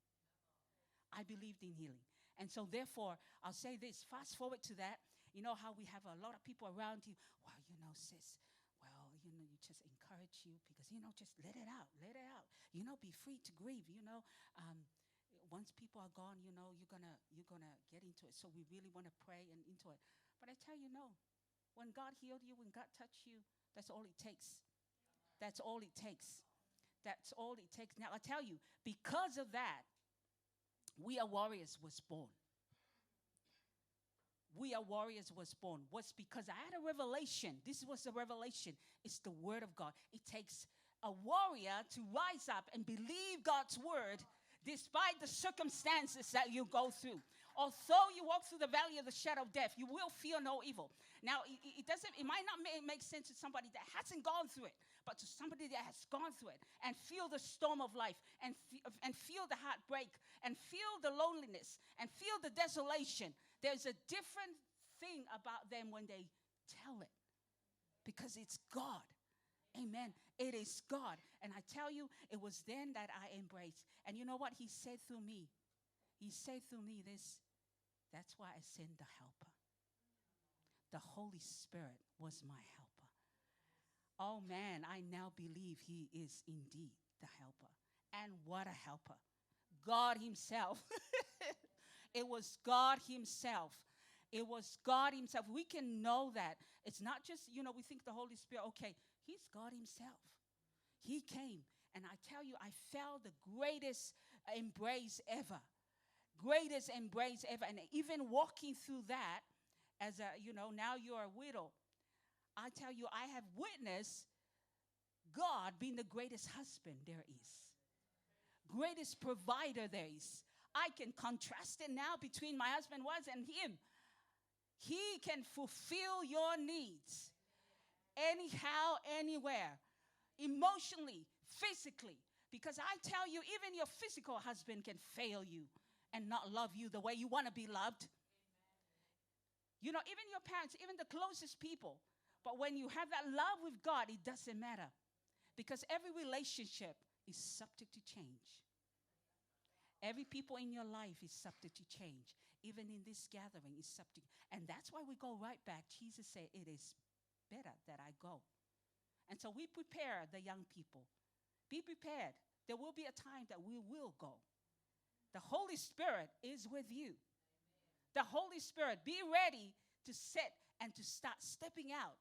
I believed in healing. And so therefore, I'll say this, fast forward to that. You know how we have a lot of people around you. Well, sis, you just encourage you because, just let it out. Be free to grieve, once people are gone, you're gonna get into it. So we really want to pray and into it. But I tell you, no. When God healed you, when God touched you, that's all it takes. That's all it takes. That's all it takes. Now, I tell you, because of that, We Are Warriors was born. We Are Warriors was born. Was because I had a revelation. This was a revelation. It's the word of God. It takes a warrior to rise up and believe God's word despite the circumstances that you go through. Although you walk through the valley of the shadow of death, you will fear no evil. Now, it might not make sense to somebody that hasn't gone through it, but to somebody that has gone through it and feel the storm of life and feel the heartbreak and feel the loneliness and feel the desolation. There's a different thing about them when they tell it because it's God. Amen. It is God. And I tell you, it was then that I embraced. And you know what he said through me? He said through me this, that's why I send the helper. The Holy Spirit was my helper. Oh man, I now believe he is indeed the helper. And what a helper. God himself. It was God himself. It was God himself. We can know that. It's not just, we think the Holy Spirit, okay, he's God himself. He came. And I tell you, I felt the greatest embrace ever. Greatest embrace ever. And even walking through that as now you're a widow. I tell you, I have witnessed God being the greatest husband there is. Greatest provider there is. I can contrast it now between my husband was and him. He can fulfill your needs anyhow, anywhere, emotionally, physically. Because I tell you, even your physical husband can fail you and not love you the way you want to be loved. Even your parents, even the closest people. But when you have that love with God, it doesn't matter. Because every relationship is subject to change. Every people in your life is subject to change. Even in this gathering is subject. And that's why we go right back. Jesus said, it is better that I go. And so we prepare the young people. Be prepared. There will be a time that we will go. The Holy Spirit is with you. The Holy Spirit, be ready to sit and to start stepping out.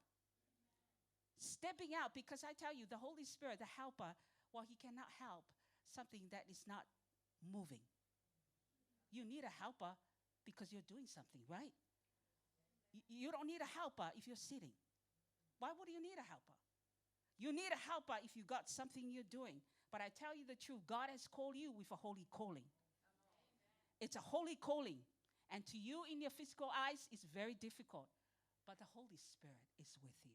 Stepping out, because I tell you, the Holy Spirit, the helper, he cannot help something that is not moving. you need a helper because you're doing something, right? You don't need a helper if you're sitting. Why would you need a helper? You need a helper if you got something you're doing. But I tell you the truth, God has called you with a holy calling. It's a holy calling. And to you in your physical eyes, it's very difficult. But the Holy Spirit is with you.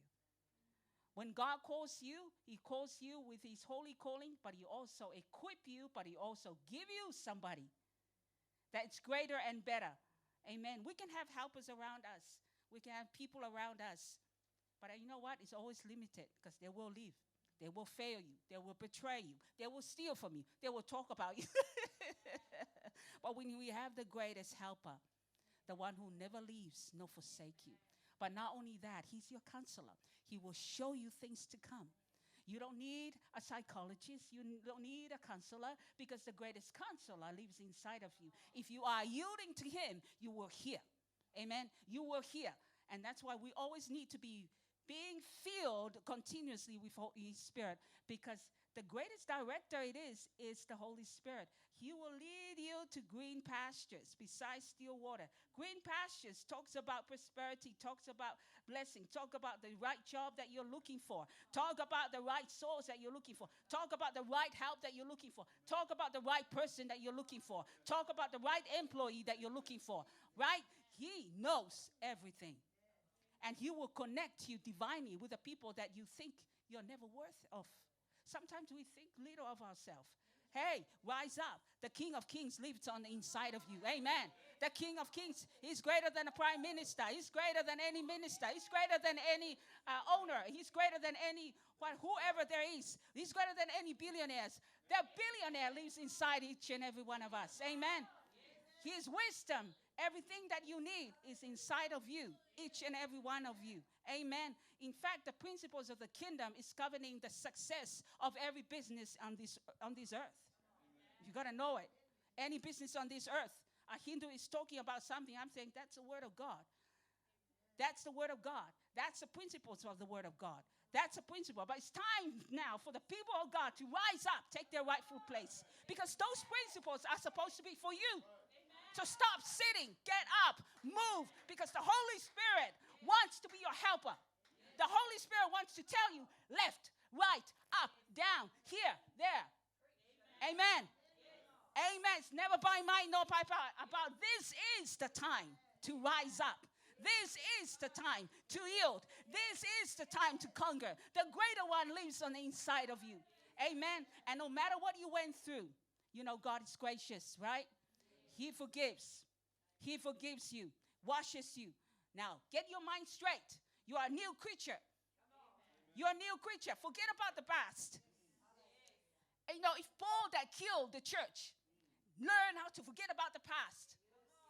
When God calls you, he calls you with his holy calling, but he also equip you, but he also give you somebody that's greater and better. Amen. We can have helpers around us. We can have people around us. But you know what? It's always limited because they will leave. They will fail you. They will betray you. They will steal from you. They will talk about you. But when we have the greatest helper, the one who never leaves nor forsake you. But not only that, he's your counselor. He will show you things to come. You don't need a psychologist. You don't need a counselor because the greatest counselor lives inside of you. If you are yielding to him, you will hear. Amen? You will hear. And that's why we always need to be being filled continuously with Holy Spirit, because the greatest director it is the Holy Spirit. He will lead you to green pastures beside still water. Green pastures talks about prosperity, talks about blessing, talk about the right job that you're looking for, talk about the right souls that you're looking for, talk about the right help that you're looking for, talk about the right person that you're looking for, talk about the right employee that you're looking for, right? He knows everything. And he will connect you divinely with the people that you think you're never worth of. Sometimes we think little of ourselves. Hey, rise up. The King of Kings lives on the inside of you. Amen. The King of Kings is greater than a prime minister. He's greater than any minister. He's greater than any owner. He's greater than any, whoever there is. He's greater than any billionaires. The billionaire lives inside each and every one of us. Amen. His wisdom, everything that you need is inside of you, each and every one of you. Amen. In fact, the principles of the kingdom is governing the success of every business on this earth. You got to know it. Any business on this earth, a Hindu is talking about something, I'm saying that's the word of God. That's the word of God. That's the principles of the word of God. That's a principle. But it's time now for the people of God to rise up, take their rightful place. Because those principles are supposed to be for you. So stop sitting, get up, move, because the Holy Spirit wants to be your helper. The Holy Spirit wants to tell you left, right, up, down, here, there. Amen. Amen. It's never by might nor by power. About this is the time to rise up. This is the time to yield. This is the time to conquer. The greater one lives on the inside of you. Amen. And no matter what you went through, you know God is gracious, right? He forgives. He forgives you, washes you. Now, get your mind straight. You are a new creature. You're a new creature. Forget about the past. And, you know, if Paul that killed the church learned how to forget about the past,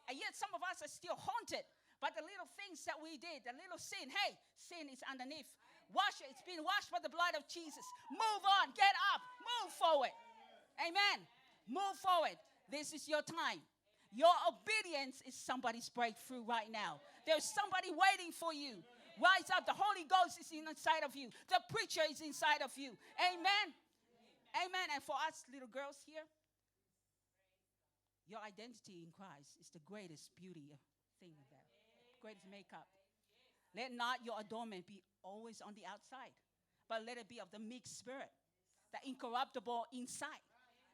and yet some of us are still haunted by the little things that we did, the little sin. Hey, sin is underneath. Wash it. It's been washed by the blood of Jesus. Move on. Get up. Move forward. Amen. Move forward. This is your time. Your obedience is somebody's breakthrough right now. There's somebody waiting for you. Rise up. The Holy Ghost is inside of you. The preacher is inside of you. Amen. Amen. And for us little girls here, your identity in Christ is the greatest beauty thing there. Greatest makeup. Let not your adornment be always on the outside, but let it be of the meek spirit, the incorruptible inside.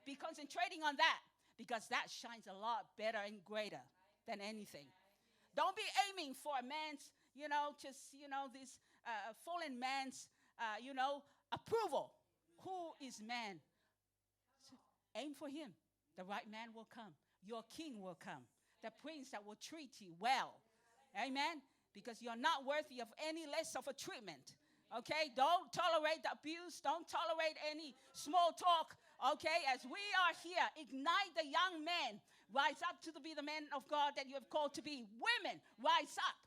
Be concentrating on that, because that shines a lot better and greater than anything. Don't be aiming for a man's, this fallen man's, approval. Who is man? So aim for him. The right man will come. Your king will come. The prince that will treat you well. Amen? Because you're not worthy of any less of a treatment. Okay? Don't tolerate the abuse. Don't tolerate any small talk. Okay? As we are here, ignite the young men. Rise up to be the men of God that you have called to be. Women, rise up.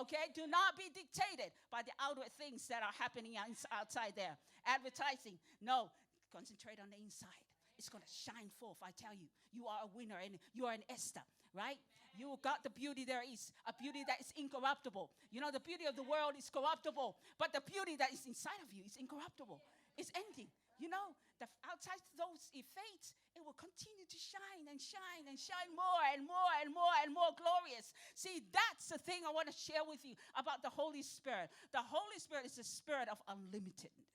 Okay? Do not be dictated by the outward things that are happening outside there. Advertising. No. Concentrate on the inside. It's going to shine forth. I tell you, you are a winner and you are an Esther, right? You got the beauty there is, a beauty that is incorruptible. You know, the beauty of the world is corruptible, but the beauty that is inside of you is incorruptible. It's ending. You know, the outside those it fades, it will continue to shine and shine and shine more and more and more and more glorious. See, that's the thing I want to share with you about the Holy Spirit. The Holy Spirit is a spirit of unlimitedness.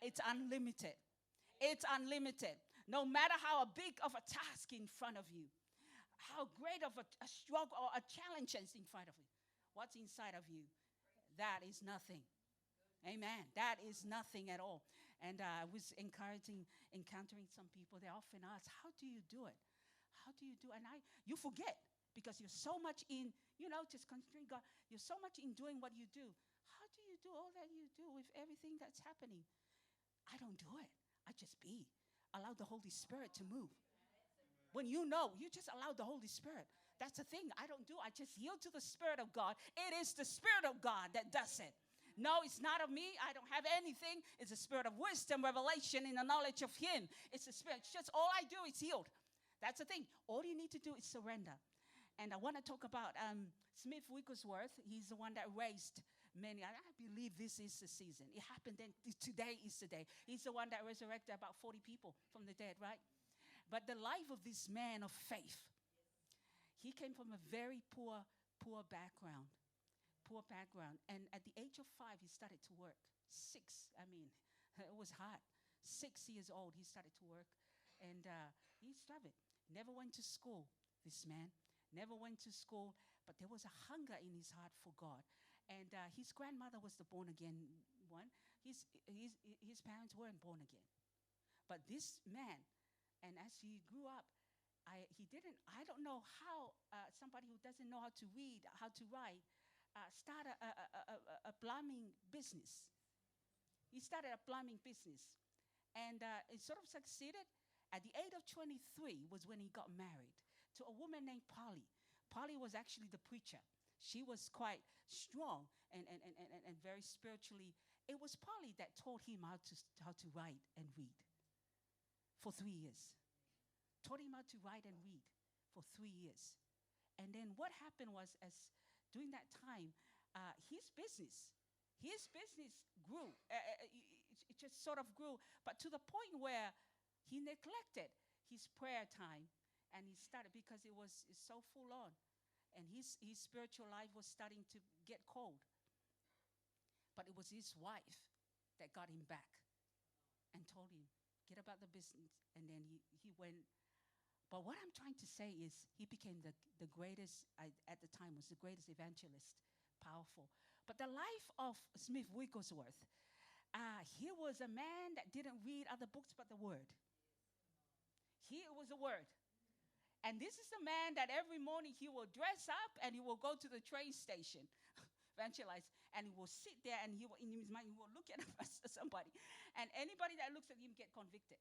It's unlimited. It's unlimited. No matter how big of a task in front of you, how great of a struggle or a challenge is in front of you, what's inside of you, that is nothing. Amen. That is nothing at all. And I was encountering some people. They often ask, how do you do it? How do you do it? And you forget because you're so much in, just considering God. You're so much in doing what you do. How do you do all that you do with everything that's happening? I don't do it. I just be. Allow the Holy Spirit to move. When you just allow the Holy Spirit. That's the thing I don't do. I just yield to the Spirit of God. It is the Spirit of God that does it. No, it's not of me. I don't have anything. It's a spirit of wisdom, revelation, in the knowledge of Him. It's a spirit. It's just all I do is yield. That's the thing. All you need to do is surrender. And I want to talk about Smith Wigglesworth. He's the one that raised many. I believe this is the season. It happened then. Today is the day. He's the one that resurrected about 40 people from the dead, right? But the life of this man of faith, he came from a very poor background. And at the age of 5, he started to work. 6, it was hard. 6 years old, he started to work. And he struggled. Never went to school, this man. Never went to school. But there was a hunger in his heart for God. And his grandmother was the born-again one. His parents weren't born again. But this man, and as he grew up, I don't know how somebody who doesn't know how to read, how to write, start a plumbing business. He started a plumbing business. And it sort of succeeded. At the age of 23 was when he got married to a woman named Polly. Polly was actually the preacher. She was quite strong and very spiritually. It was Polly that taught him how to write and read for 3 years. Taught him how to write and read for 3 years. And then what happened was, as during that time, his business grew. It just sort of grew, but to the point where he neglected his prayer time, and he started because it's so full on, and his spiritual life was starting to get cold. But it was his wife that got him back and told him, get about the business, and then he went. But what I'm trying to say is he became the greatest, at the time, was the greatest evangelist, powerful. But the life of Smith Wigglesworth, he was a man that didn't read other books but the Word. He was the Word. And this is the man that every morning he will dress up and he will go to the train station, evangelize, and he will sit there and in his mind, he will look at somebody. And anybody that looks at him get convicted.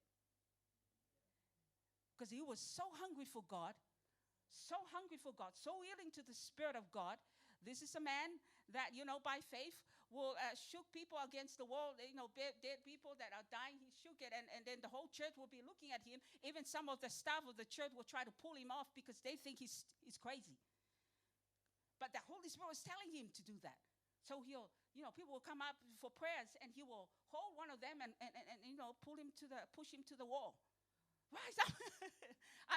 Because he was so hungry for God, so yielding to the Spirit of God. This is a man that, by faith will shook people against the wall. Dead people that are dying, he shook it. And then the whole church will be looking at him. Even some of the staff of the church will try to pull him off because they think he's crazy. But the Holy Spirit was telling him to do that. So he'll, people will come up for prayers and he will hold one of them and push him to the wall. Rise up.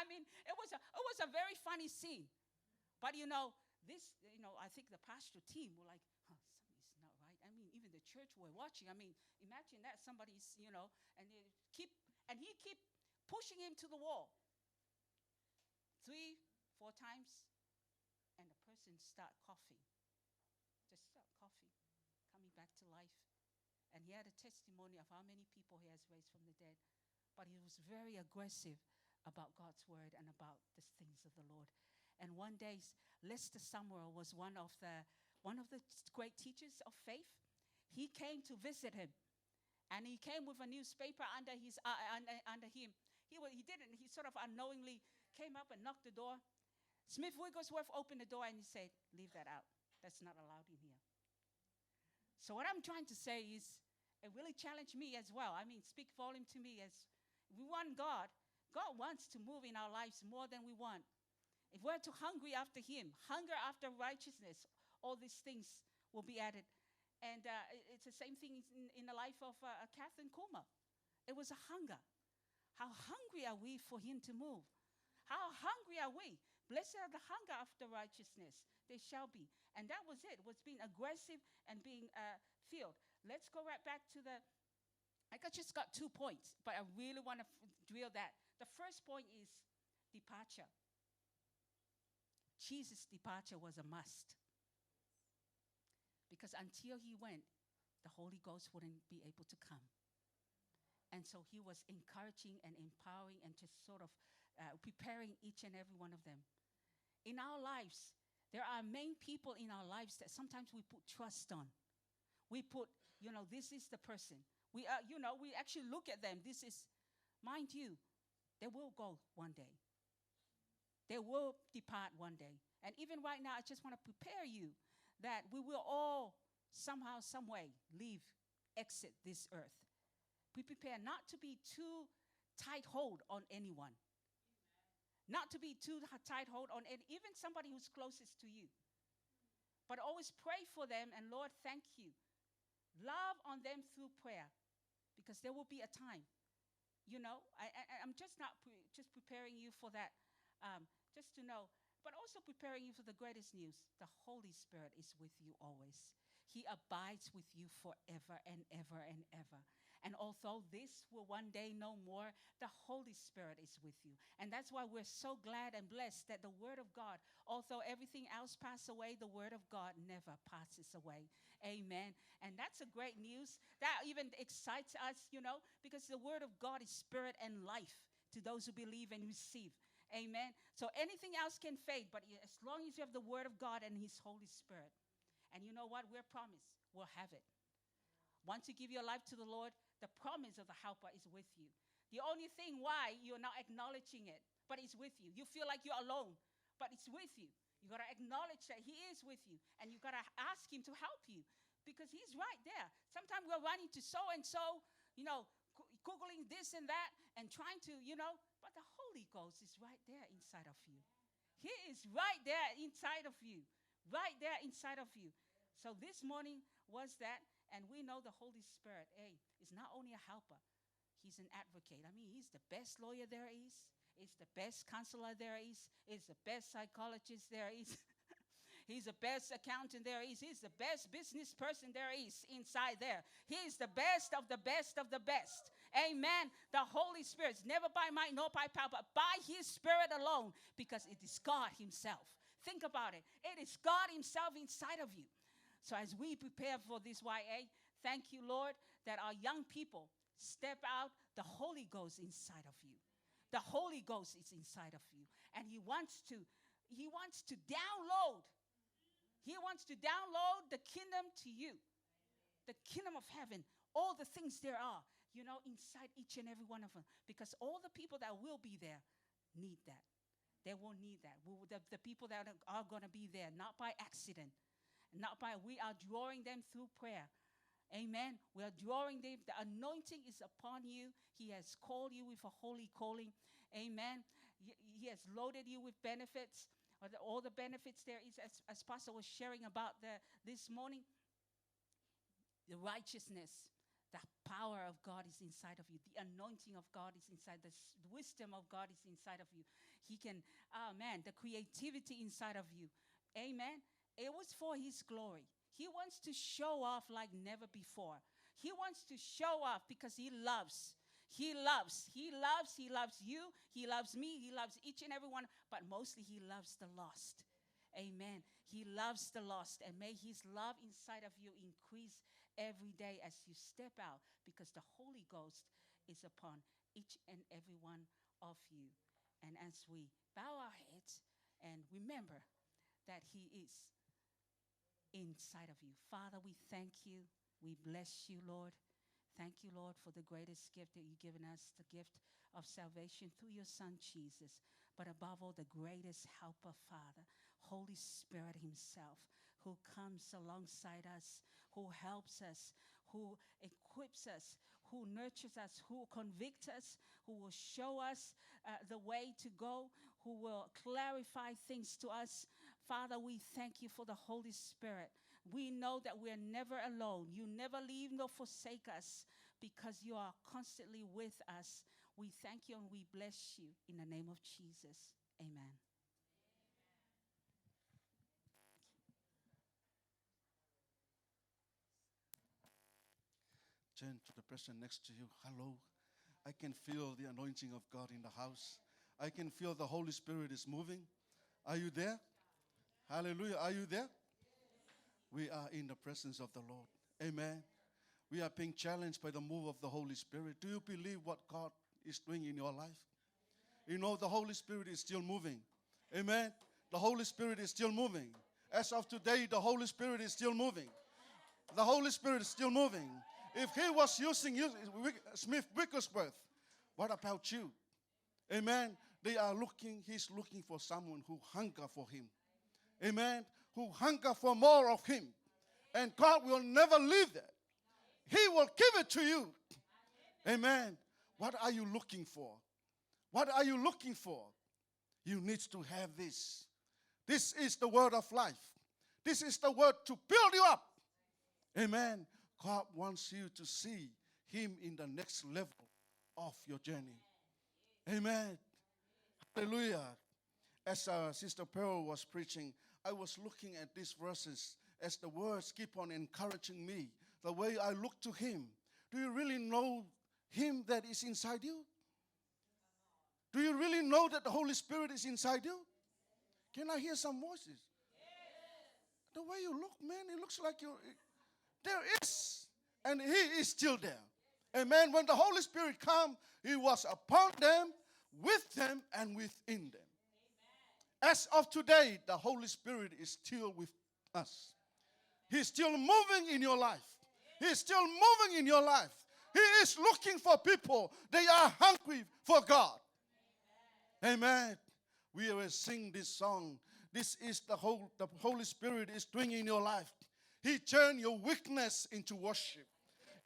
It was a very funny scene. But I think the pastoral team were like, something's not right. Even the church were watching. Imagine that somebody's, and he keep pushing him to the wall. 3, 4 times, and the person start coughing. Just start coughing, coming back to life. And he had a testimony of how many people he has raised from the dead. But he was very aggressive about God's word and about the things of the Lord. And one day, Lester Sumrall was one of the great teachers of faith. He came to visit him, and he came with a newspaper under him. He sort of unknowingly came up and knocked the door. Smith Wigglesworth opened the door and he said, "Leave that out. That's not allowed in here." So what I'm trying to say is, it really challenged me as well. Speak volume to me as we want God. God wants to move in our lives more than we want. If we're too hungry after Him, hunger after righteousness, all these things will be added. And it's the same thing in the life of Catherine Kuma. It was a hunger. How hungry are we for him to move? How hungry are we? Blessed are the hunger after righteousness. They shall be. And that was it. Was being aggressive and being filled. Let's go right back to the, I just got 2 points, but I really want to drill that. The first point is departure. Jesus' departure was a must. Because until he went, the Holy Ghost wouldn't be able to come. And so he was encouraging and empowering and just sort of preparing each and every one of them. In our lives, there are main people in our lives that sometimes we put trust on. We put, this is the person. We actually look at them. This is, mind you, they will go one day. They will depart one day. And even right now, I just want to prepare you that we will all somehow, some way, exit this earth. We prepare not to be too tight hold on anyone. Not to be too tight hold on even somebody who's closest to you. But always pray for them, and Lord, thank you. Love on them through prayer, because there will be a time. I'm just not just preparing you for that, just to know, but also preparing you for the greatest news. The Holy Spirit is with you always. He abides with you forever and ever and ever. And although this will one day no more, the Holy Spirit is with you. And that's why we're so glad and blessed that the Word of God, although everything else passes away, the Word of God never passes away. Amen. And that's a great news. That even excites us, because the Word of God is spirit and life to those who believe and receive. Amen. So anything else can fade, but as long as you have the Word of God and His Holy Spirit. And you know what? We're promised. We'll have it. Once you give your life to the Lord, the promise of the helper is with you. The only thing why you're not acknowledging it, but it's with you. You feel like you're alone, but it's with you. You got to acknowledge that He is with you, and you got to ask Him to help you, because He's right there. Sometimes we're running to so and so, Googling this and that and trying to, but the Holy Ghost is right there inside of you. He is right there inside of you, right there inside of you. So this morning was that. And we know the Holy Spirit, is not only a helper, He's an advocate. I mean, He's the best lawyer there is. He's the best counselor there is. He's the best psychologist there is. He's the best accountant there is. He's the best business person there is inside there. He is the best of the best of the best. Amen. The Holy Spirit, never by might nor by power, but by His Spirit alone, because it is God Himself. Think about it. It is God Himself inside of you. So as we prepare for this YA, thank you, Lord, that our young people step out. The Holy Ghost inside of you. The Holy Ghost is inside of you. And He wants to download. He wants to download the kingdom to you. The kingdom of heaven. All the things there are, inside each and every one of them. Because all the people that will be there need that. They will need that. The people that are going to be there, not by accident. We are drawing them through prayer. Amen. We are drawing them. The anointing is upon you. He has called you with a holy calling. Amen. He has loaded you with benefits. All the benefits there is, as Pastor was sharing about this morning. The righteousness, the power of God is inside of you. The anointing of God is inside. The wisdom of God is inside of you. He can, the creativity inside of you. Amen. It was for His glory. He wants to show off like never before. He wants to show off because He loves. He loves. He loves. He loves you. He loves me. He loves each and every one. But mostly He loves the lost. Amen. He loves the lost. And may His love inside of you increase every day as you step out, because the Holy Ghost is upon each and every one of you. And as we bow our heads and remember that He is inside of you. Father, we thank you. We bless you, Lord. Thank you, Lord, for the greatest gift that you've given us, the gift of salvation through your Son, Jesus. But above all, the greatest helper, Father, Holy Spirit Himself, who comes alongside us, who helps us, who equips us, who nurtures us, who convicts us, who will show us the way to go, who will clarify things to us. Father, we thank you for the Holy Spirit. We know that we're never alone. You never leave nor forsake us because you are constantly with us. We thank you and we bless you in the name of Jesus. Amen. Turn to the person next to you. Hello. I can feel the anointing of God in the house. I can feel the Holy Spirit is moving. Are you there? Hallelujah. Are you there? We are in the presence of the Lord. Amen. We are being challenged by the move of the Holy Spirit. Do you believe what God is doing in your life? You know, the Holy Spirit is still moving. Amen. The Holy Spirit is still moving. As of today, the Holy Spirit is still moving. The Holy Spirit is still moving. If he was using Smith Wigglesworth, what about you? Amen. He's looking for someone who hunger for him. Amen. Who hunger for more of him. And God will never leave that. He will give it to you. Amen. What are you looking for? What are you looking for? You need to have this. This is the word of life. This is the word to build you up. Amen. God wants you to see him in the next level of your journey. Amen. Hallelujah. As Sister Pearl was preaching, I was looking at these verses as the words keep on encouraging me. The way I look to him. Do you really know him that is inside you? Do you really know that the Holy Spirit is inside you? Can I hear some voices? The way you look, man, it looks like there is. And he is still there. Amen. When the Holy Spirit came, he was upon them, with them, and within them. As of today, the Holy Spirit is still with us. He's still moving in your life. He's still moving in your life. He is looking for people. They are hungry for God. Amen. We will sing this song. This is the Holy Spirit is doing in your life. He turned your weakness into worship.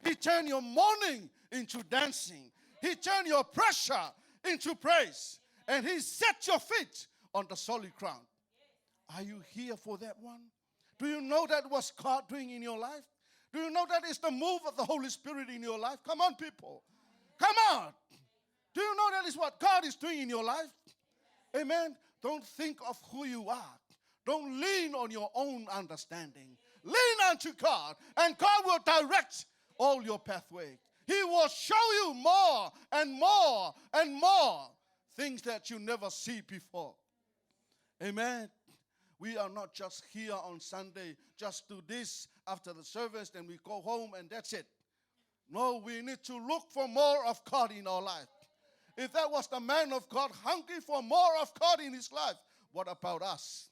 He turned your mourning into dancing. He turned your pressure into praise. And he set your feet on the solid ground. Are you here for that one? Do you know that was God doing in your life? Do you know that is the move of the Holy Spirit in your life? Come on, people. Come on. Do you know that is what God is doing in your life? Amen. Don't think of who you are. Don't lean on your own understanding. Lean unto God, and God will direct all your pathway. He will show you more and more and more things that you never see before. Amen. We are not just here on Sunday, just do this after the service, then we go home and that's it. No, we need to look for more of God in our life. If that was the man of God hungry for more of God in his life, what about us?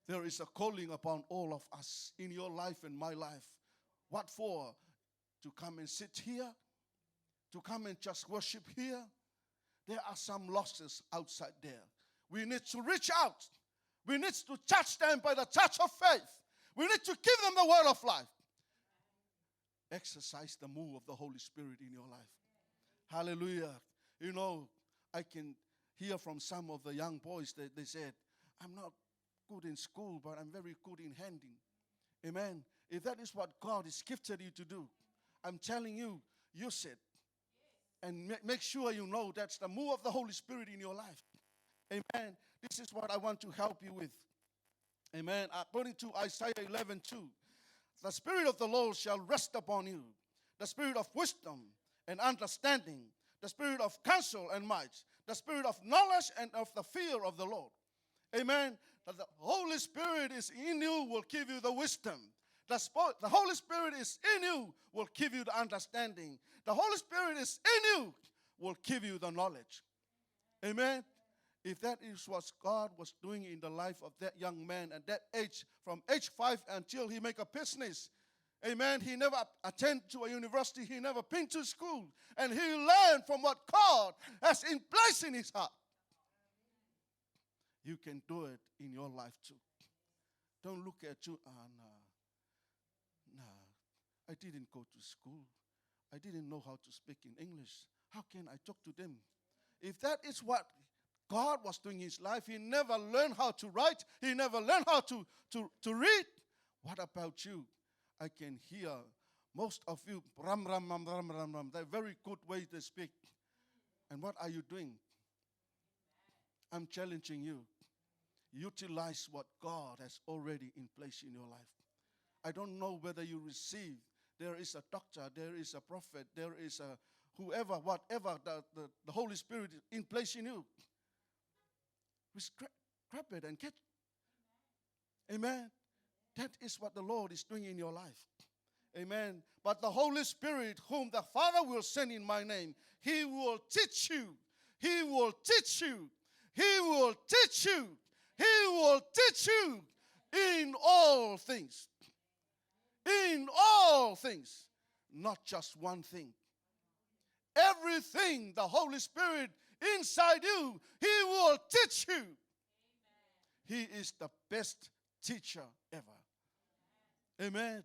There is a calling upon all of us in your life and my life. What for? To come and sit here? To come and just worship here? There are some losses outside there. We need to reach out. We need to touch them by the touch of faith. We need to give them the word of life. Exercise the move of the Holy Spirit in your life. Hallelujah. You know, I can hear from some of the young boys that they said, I'm not good in school, but I'm very good in handing. Amen. If that is what God has gifted you to do, I'm telling you, use it. And make sure you know that's the move of the Holy Spirit in your life. Amen. This is what I want to help you with. Amen. According to Isaiah 11:2, the Spirit of the Lord shall rest upon you, the Spirit of wisdom and understanding, the Spirit of counsel and might, the Spirit of knowledge and of the fear of the Lord. Amen. That the Holy Spirit is in you will give you the wisdom. The Holy Spirit is in you will give you the understanding. The Holy Spirit is in you will give you the knowledge. Amen. If that is what God was doing in the life of that young man at that age, from age 5 until he make a business, amen, he never attended to a university, he never been to school, and he learned from what God has in place in his heart. You can do it in your life too. Don't look at you, no, I didn't go to school. I didn't know how to speak in English. How can I talk to them? If that is what God was doing in his life. He never learned how to write. He never learned how to read. What about you? I can hear most of you, ram, ram, ram, ram, ram, ram. They're very good way to speak. And what are you doing? I'm challenging you. Utilize what God has already in place in your life. I don't know whether you receive. There is a doctor, there is a prophet, there is a whoever, whatever, the Holy Spirit is in place in you. Just grab it and catch it. Amen. That is what the Lord is doing in your life. Amen. But the Holy Spirit, whom the Father will send in my name, he will teach you. He will teach you. He will teach you. He will teach you in all things. In all things. Not just one thing. Everything the Holy Spirit inside you, he will teach you. He is the best teacher ever. Amen.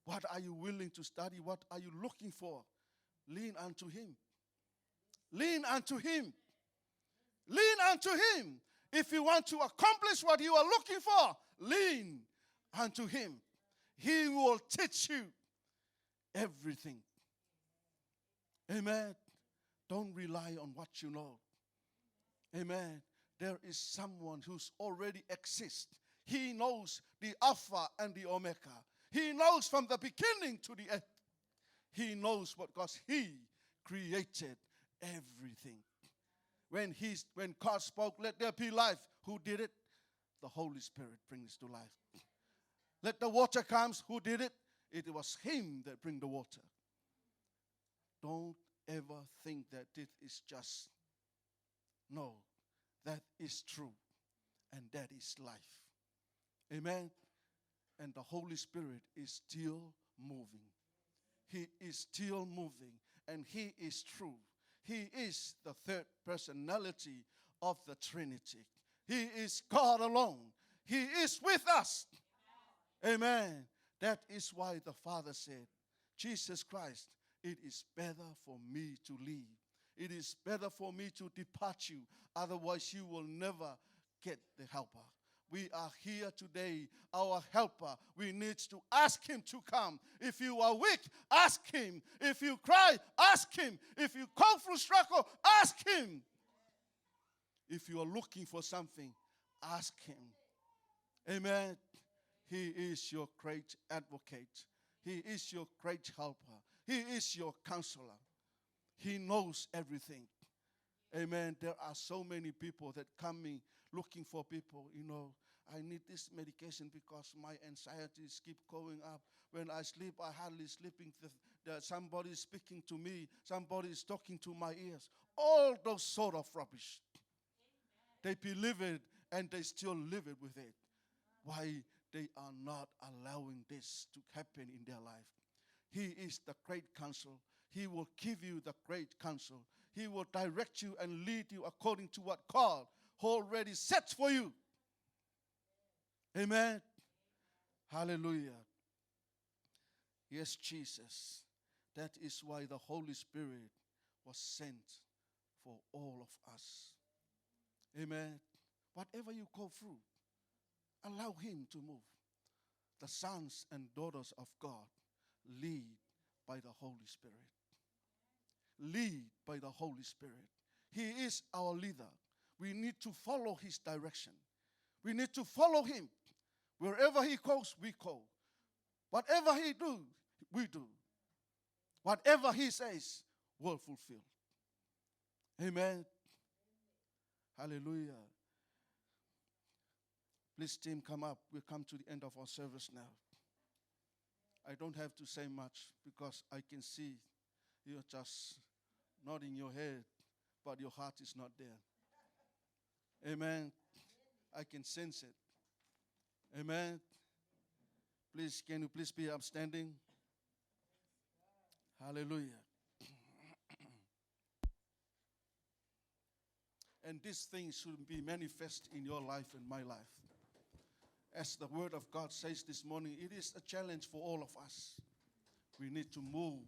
What are you willing to study? What are you looking for? Lean unto him. Lean unto him. Lean unto him. If you want to accomplish what you are looking for, lean unto him. He will teach you everything. Amen. Don't rely on what you know. Amen. There is someone who's already exists. He knows the Alpha and the Omega. He knows from the beginning to the end. He knows what, because he created everything. When God spoke, let there be life, who did it? The Holy Spirit brings to life. Let the water come, who did it? It was him that bring the water. Don't ever think that it is just. No, that is true. And that is life. Amen. And the Holy Spirit is still moving. He is still moving. And he is true. He is the third personality of the Trinity. He is God alone. He is with us. Amen. That is why the Father said, Jesus Christ, it is better for me to leave. It is better for me to depart you. Otherwise, you will never get the helper. We are here today, our helper. We need to ask him to come. If you are weak, ask him. If you cry, ask him. If you go through struggle, ask him. If you are looking for something, ask him. Amen. He is your great advocate. He is your great helper. He is your counselor. He knows everything. Amen. There are so many people that coming looking for people, I need this medication because my anxieties keep going up. When I sleep, I hardly sleeping. Somebody is speaking to me. Somebody is talking to my ears. All those sort of rubbish. They believe it and they still live it with it. Why? They are not allowing this to happen in their life. He is the great counsel. He will give you the great counsel. He will direct you and lead you according to what God already set for you. Amen. Hallelujah. Yes, Jesus. That is why the Holy Spirit was sent for all of us. Amen. Whatever you go through, allow him to move. The sons and daughters of God lead by the Holy Spirit. Lead by the Holy Spirit. He is our leader. We need to follow his direction. We need to follow him. Wherever he goes, we go. Whatever he do, we do. Whatever he says, will fulfill. Amen. Hallelujah. Please, team, come up. We'll come to the end of our service now. I don't have to say much because I can see you're just nodding your head, but your heart is not there. Amen. I can sense it. Amen. Please, can you please be upstanding? Hallelujah. And these things should be manifest in your life and my life. As the word of God says this morning, it is a challenge for all of us. We need to move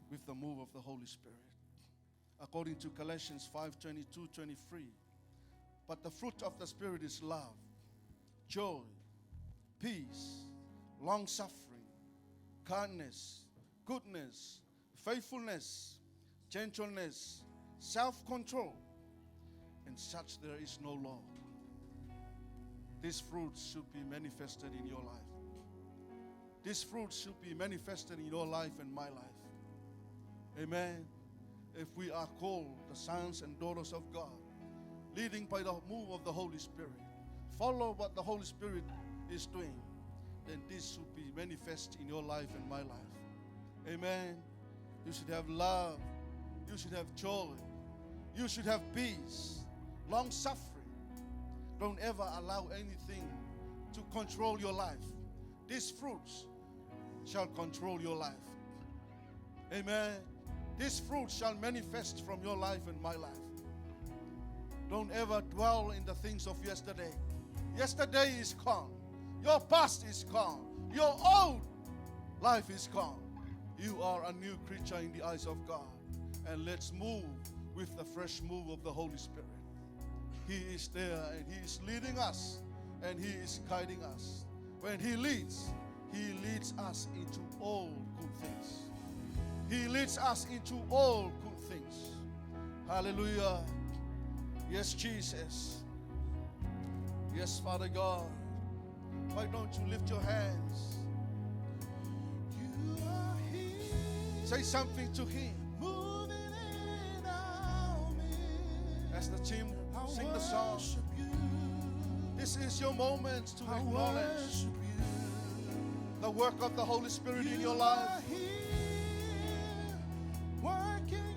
with the move of the Holy Spirit. According to Galatians 5:22-23, But the fruit of the Spirit is love, joy, peace, long-suffering, kindness, goodness, faithfulness, gentleness, self-control. And such there is no law. These fruits should be manifested in your life. These fruits should be manifested in your life and my life. Amen. If we are called the sons and daughters of God, leading by the move of the Holy Spirit, follow what the Holy Spirit is doing, then this should be manifest in your life and my life. Amen. You should have love. You should have joy. You should have peace, long suffering. Don't ever allow anything to control your life. These fruits shall control your life. Amen. These fruits shall manifest from your life and my life. Don't ever dwell in the things of yesterday. Yesterday is gone. Your past is gone. Your old life is gone. You are a new creature in the eyes of God. And let's move with the fresh move of the Holy Spirit. He is there and He is leading us and He is guiding us. When He leads us into all good things. He leads us into all good things. Hallelujah. Yes, Jesus. Yes, Father God. Why don't you lift your hands? You are here, Say something to Him. moving in our midst. As the team I sing the song, worship you. this is your moment to I acknowledge worship you. the work of the Holy Spirit in You your life. are here, working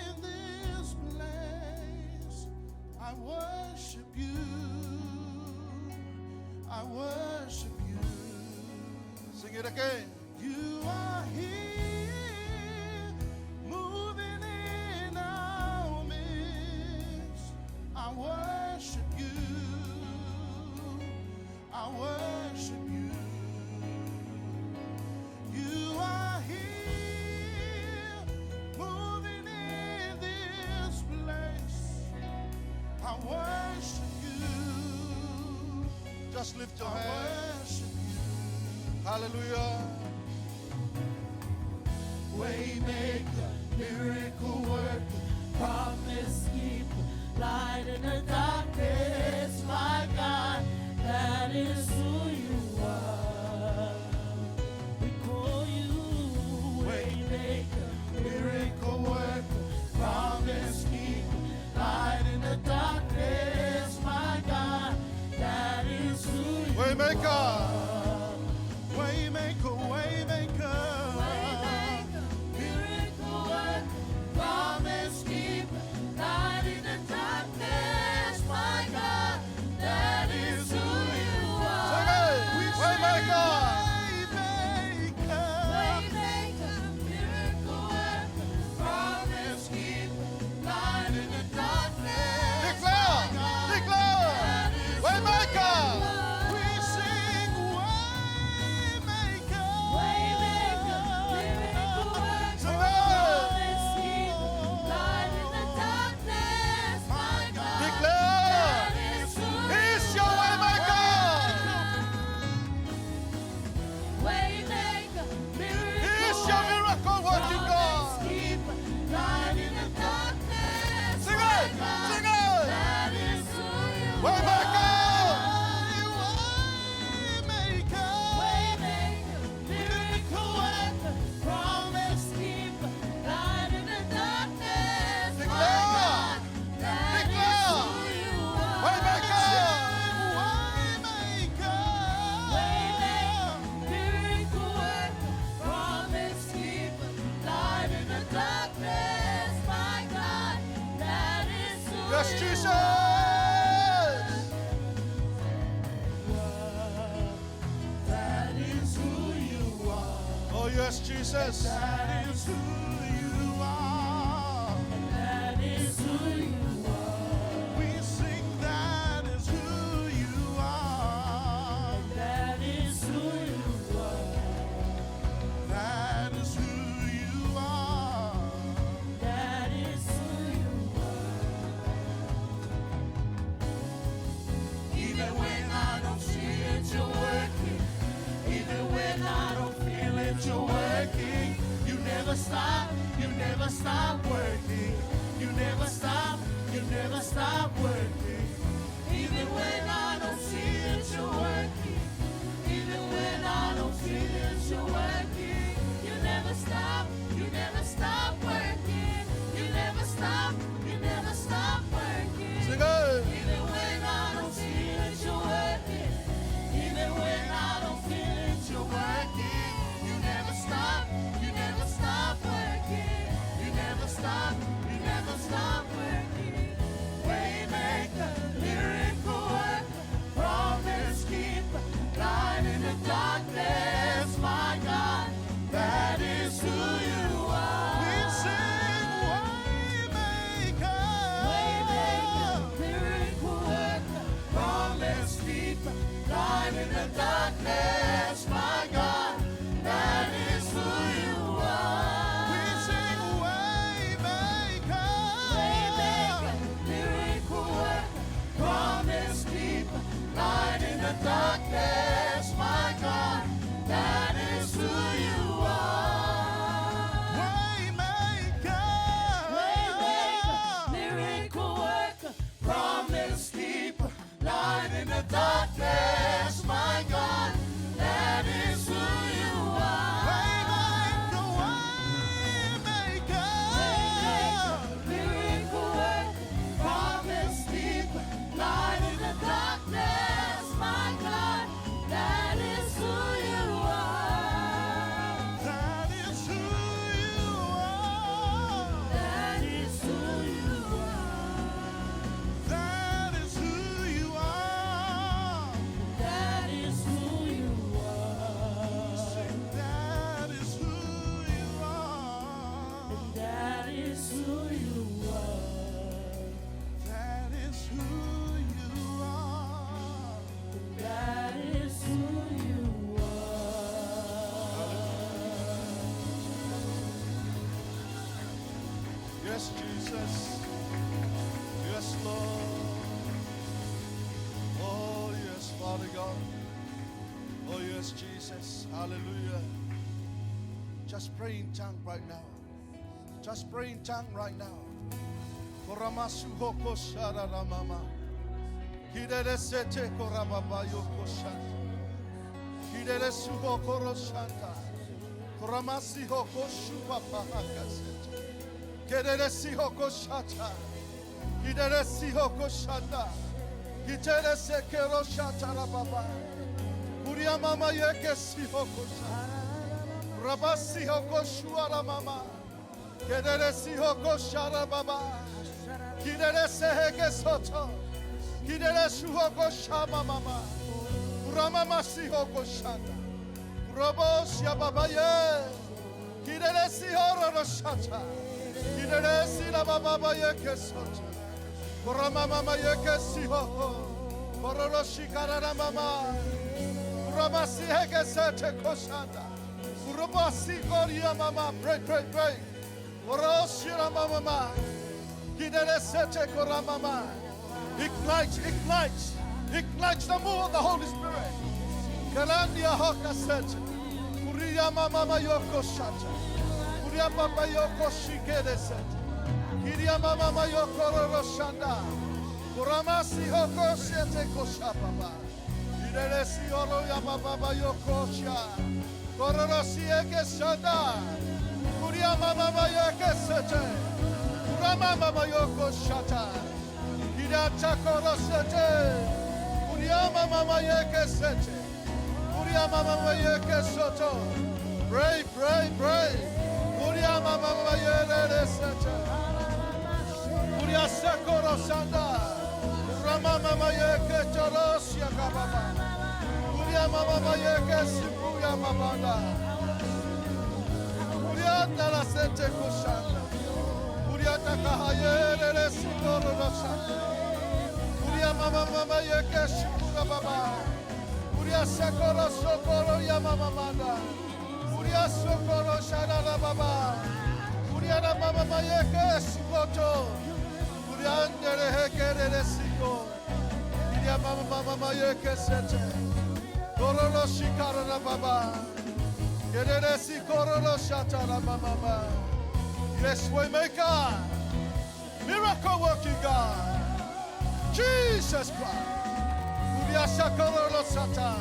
in this place. I worship you. I worship you. Sing it again. You are here, moving in our midst. I worship you. I worship you. You are here, moving in this place. I worship you. Just lift your I hands. worship you. Hallelujah. Waymaker, miracle worker, promise keeper, light in the darkness, my God, that is who you are. We call you Waymaker, miracle worker, promise keeper, light in the darkness, my God, that is who you are. Waymaker. Waymaker, waymaker, miracle worker, promise keeper, light in the darkness, my God, that is who you are. Waymaker. Waymaker, miracle worker, promise keeper, light in the darkness, Declare. my God, Declare. that is who Waymaker. you are. We sing waymaker, waymaker, miracle worker, Sing it. promise keeper, light in the darkness, my God, Declare. that is who He's you your are. waymaker. Waymaker, He's your miracle working God. promise keeper, light in the darkness, Sing my it. God, Sing it. that is who you are. Waymaker. Waymaker, miracle worker, promise keeper, light in the darkness, my Declare. God, that is Declare. who you are. Waymaker. Waymaker, miracle worker, promise keeper, light in the darkness, my God, that is who Yes, you Jesus. are. That is who you are. Oh, yes, Jesus. That is who you are. That is who you are. We sing that is who you are. That is who you are. That is who you are. That is who you are. stop working. You never stop. You never stop working. Even when I don't see it, you're working. Even when I don't feel it, you're working. You never stop. You never stop working. You never stop. You never stop working. Sing it. Even when I don't see it, you're working. Even when I don't feel it, you're working. You never stop. You never stop working. You never stop. You never stop working. Waymaker, miracle worker, promise keeper, light in the darkness, my God, that is who you are. We sing Waymaker. Waymaker, miracle worker, promise keeper, light in the darkness, my God, that is who you are. We sing Waymaker. Waymaker, miracle worker, promise keeper, light in the darkness, my God, that is who you are. Waymaker. Waymaker, miracle worker, promise keeper, light in the darkness, my God, that is who you are. Waymaker. Miracle worker, promise keeper, light in the darkness, my God, that is who you are. That is who you are. That is who you are. That is who you are. That is who you are. That is who you are. That is who you are. That is who you are. That is who you are. Yes, Jesus. Yes, Lord. Oh, yes, Father God. Oh, yes, Jesus. Hallelujah. Just pray in tongue right now. Just pray in tongue right now. Koramasuhoko shararamama. Kideresete korababa yoko shanta. Kideresuho koroshanta. Koramasiho koshupapa hakasete. Kideresiho koshata. Kideresiho koshanda. Kiderese keroshata rababa. Kuria mama yeke siho koshata. Rabasi hoko shuara mama. Kederesi hoko shara baba. Kiderese heke soto. Kideresu hoko shama mama. Ramamasi hoko shanda. Robos ya baba ye. Kideresi horo shata. Kideresi la baba yeke soto. Korama mama yeke si hoko. Kororo shikara mama. Ramasi heke sete koshanda. Urabasi Korea mama, pray, pray, pray. Oroshira mama, Kideresete Kora mama. Ignite, ignite, ignite the move of the Holy Spirit. Kalandia hoka sete. Kuria mama yoko shata. Kuria papa yoko shikede sete. Kiria mama yoko roshanda. Kuramasi hoko sete kosha papa. Kideresi oro ya baba yoko sha. Kororosi eke shanda. Kuria mama yeke sete. Kurama mama yoko shata. Kiracha korosete. Kuria mama yeke sete. Kuria mama yeke soto. Pray, pray, pray. Kuria mama yeke sete. Kuria sekoro shanda. Kurama mama yeke chorosia kababa. Kuria mama yeke sipuya mabanda. Kuria la sete kushanda. Kuria takahayere sikoro roshanda. Kuria mama yeke shikura baba. Kuria sekoro sokoro ya mama. Kuria sokoro shana baba. Kuria mama yeke sikoto. Kuria ndere hekere siko. Kuria mama yeke sete. Korolo shikara baba. Kereresi korolo shatara mama. Yes, Waymaker. Miracle working God. Jesus Christ. Ubiashakolorosata.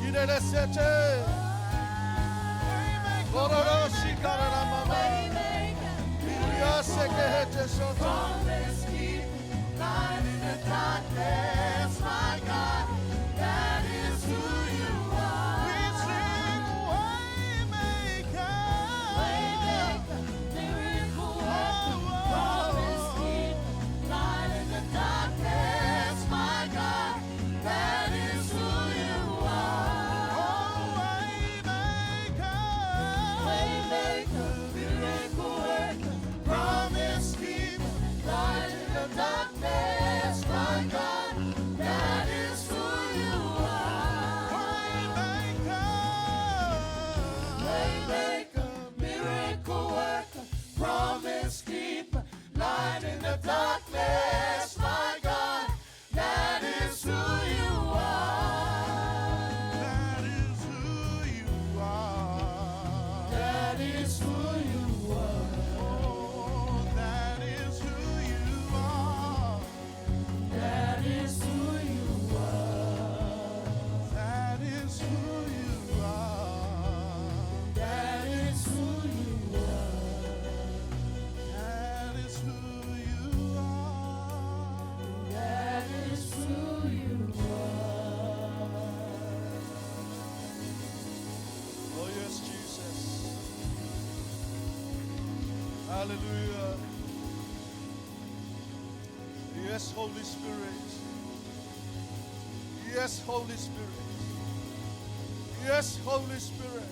Ireresete. Gororoshikarama. Ubiasekehete soto. Promise keep light in the darkness, my God. That is who you are. We sing Waymaker. Waymaker, miracle worker, promise keep light in the darkness, my God. That is who you are. Waymaker, miracle worker, promise keep light in the darkness, my God. That is who you are. Waymaker, miracle worker, promise keeper, light in the darkness, my God. That is who you are. That is who you are. That is who you are. Oh, that is who you are. That is who you are. That is who you are. That is who you are. That is who you are. That is who you are. Oh, yes, Jesus. Hallelujah. Yes, Holy Spirit. Yes, Holy Spirit. Yes, Holy Spirit.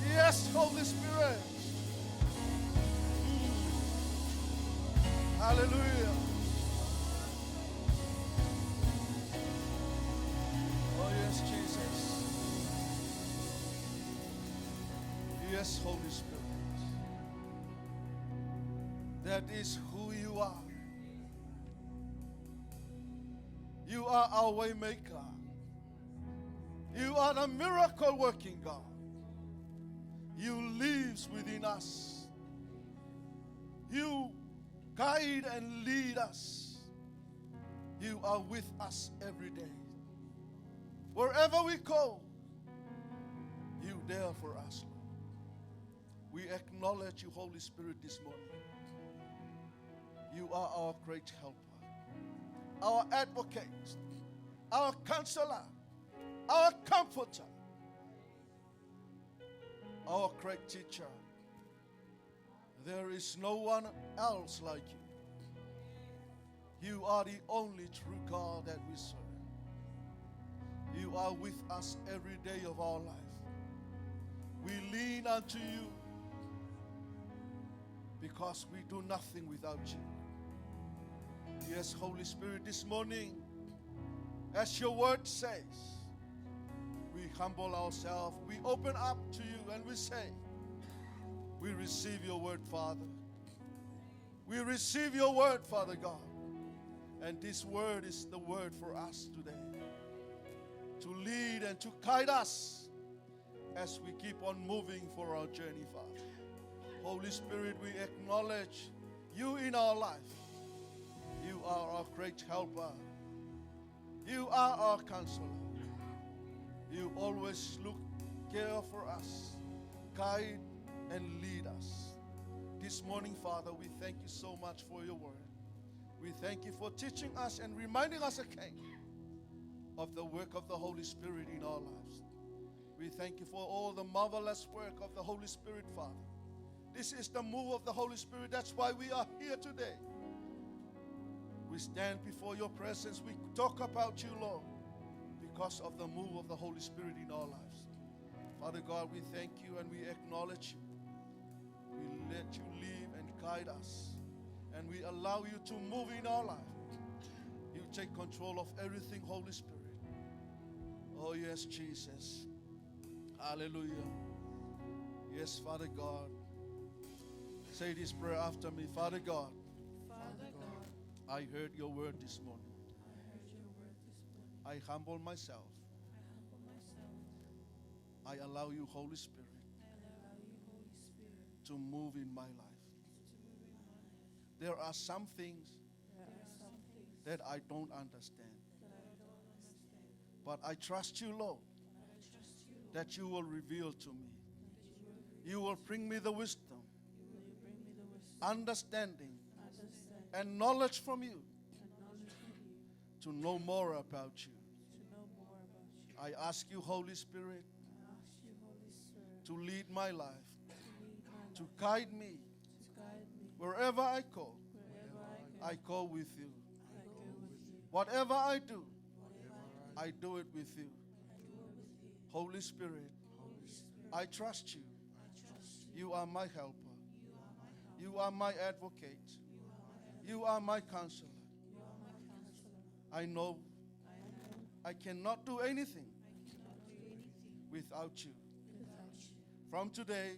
Yes, Holy Spirit. Hallelujah. Oh, yes, Jesus. Yes, Holy Spirit. That is who you are. You are our way maker. You are the miracle working God. You lives within us. You guide and lead us. You are with us every day. Wherever we go, you there for us, Lord. We acknowledge you, Holy Spirit, this morning. You are our great helper, our advocate, our counselor, our comforter, our great teacher. There is no one else like you. You are the only true God that we serve. You are with us every day of our life. We lean unto you because we do nothing without you. Yes, Holy Spirit, this morning, as your word says, we humble ourselves, we open up to you, and we say, we receive your word, Father. We receive your word, Father God. And this word is the word for us today, to lead and to guide us as we keep on moving for our journey, Father. Holy Spirit, we acknowledge you in our life. You are our great helper. You are our counselor. You always care for us, guide and lead us. This morning, Father, we thank you so much for your word. We thank you for teaching us and reminding us again of the work of the Holy Spirit in our lives. We thank you for all the marvelous work of the Holy Spirit, Father. This is the move of the Holy Spirit. That's why we are here today. We stand before your presence. We talk about you, Lord, because of the move of the Holy Spirit in our lives. Father God, we thank you and we acknowledge you. We let you lead and guide us. And we allow you to move in our life. You take control of everything, Holy Spirit. Oh, yes, Jesus. Hallelujah. Yes, Father God. Say this prayer after me. Father God, Father God, I heard your word this morning. I heard your word this morning. I humble myself. I humble myself. I allow you, Holy Spirit, I allow you, Holy Spirit, to move in my life. There are some things that I don't understand. But I trust you, Lord, that you will reveal to me. You will bring me the wisdom, understanding, and knowledge from you to know more about you. I ask you, Holy Spirit, to lead my life, to guide me wherever I go. I go with you. Whatever I do it with you. Holy Spirit, I trust you. You are my helper. You are my advocate. You are my counselor. I know I cannot do anything without you. From today,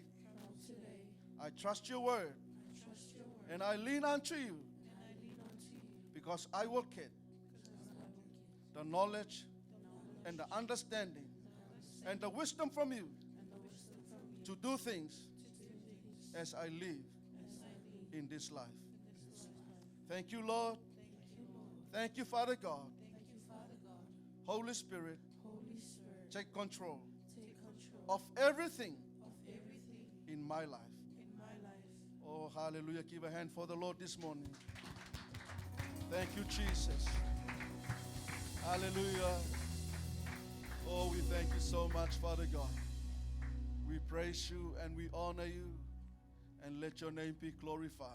I trust your word and I lean unto you because I will get the knowledge and the understanding and the wisdom from you to do things as I live in this life. Thank you, Lord. Thank you, Father God. Holy Spirit, take control of everything in my life. Oh, hallelujah. Give a hand for the Lord this morning. Thank you, Jesus. Hallelujah. Oh, we thank you so much, Father God. We praise you and we honor you, and let your name be glorified.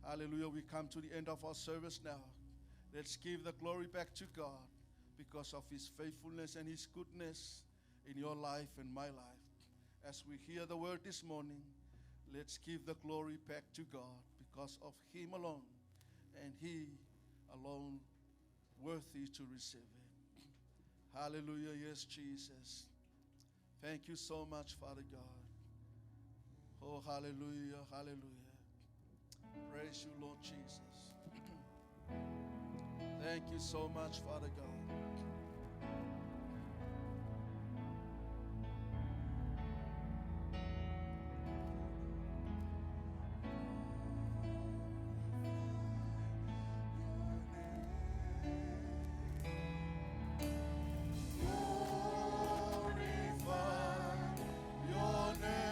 Hallelujah. We come to the end of our service now. Let's give the glory back to God because of his faithfulness and his goodness in your life and my life. As we hear the word this morning, let's give the glory back to God because of him alone, and he alone worthy to receive it. Hallelujah. Yes, Jesus. Thank you so much, Father God. Oh, hallelujah, hallelujah. Praise you, Lord Jesus. Thank you so much, Father God. Your name.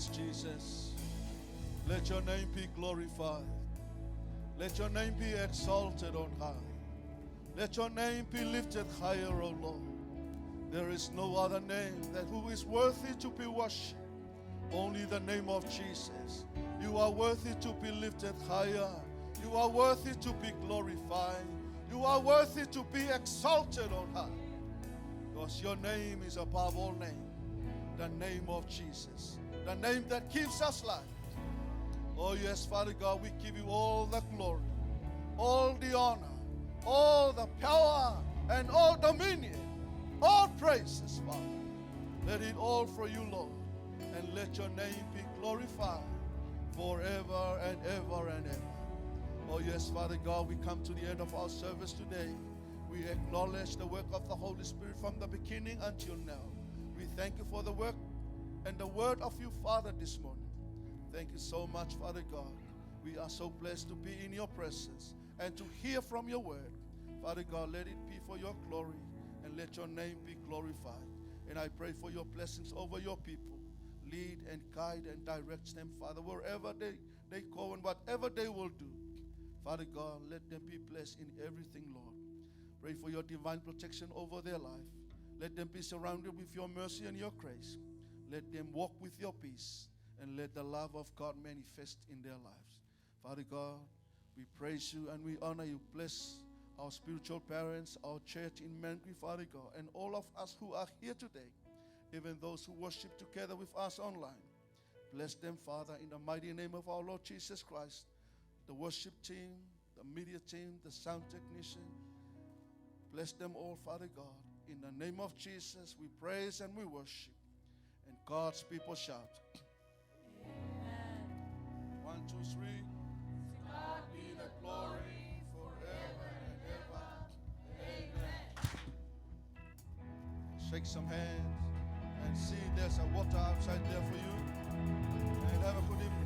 Yes, Jesus. Let your name be glorified. Let your name be exalted on high. Let your name be lifted higher, O Lord. There is no other name that who is worthy to be worshipped. Only the name of Jesus. You are worthy to be lifted higher. You are worthy to be glorified. You are worthy to be exalted on high. Because your name is above all names. The name of Jesus. The name that gives us life. Oh yes, Father God, we give you all the glory, all the honor, all the power, and all dominion, all praises, Father. Let it all for you, Lord. And let your name be glorified forever and ever and ever. Oh yes, Father God, we come to the end of our service today. We acknowledge the work of the Holy Spirit from the beginning until now. We thank you for the work and the word of you, Father, this morning. Thank you so much, Father God. We are so blessed to be in your presence and to hear from your word. Father God, let it be for your glory and let your name be glorified. And I pray for your blessings over your people. Lead and guide and direct them, Father, wherever they go and whatever they will do. Father God, let them be blessed in everything, Lord. Pray for your divine protection over their life. Let them be surrounded with your mercy and your grace. Let them walk with your peace. And let the love of God manifest in their lives. Father God, we praise you and we honor you. Bless our spiritual parents, our church in Mangere, Father God, and all of us who are here today, even those who worship together with us online. Bless them, Father, in the mighty name of our Lord Jesus Christ. The worship team, the media team, the sound technician. Bless them all, Father God. In the name of Jesus, we praise and we worship. And God's people shout. 1, 2, 3. To God be the glory forever and ever. Amen. Shake some hands and see there's a water outside there for you. And have a good evening.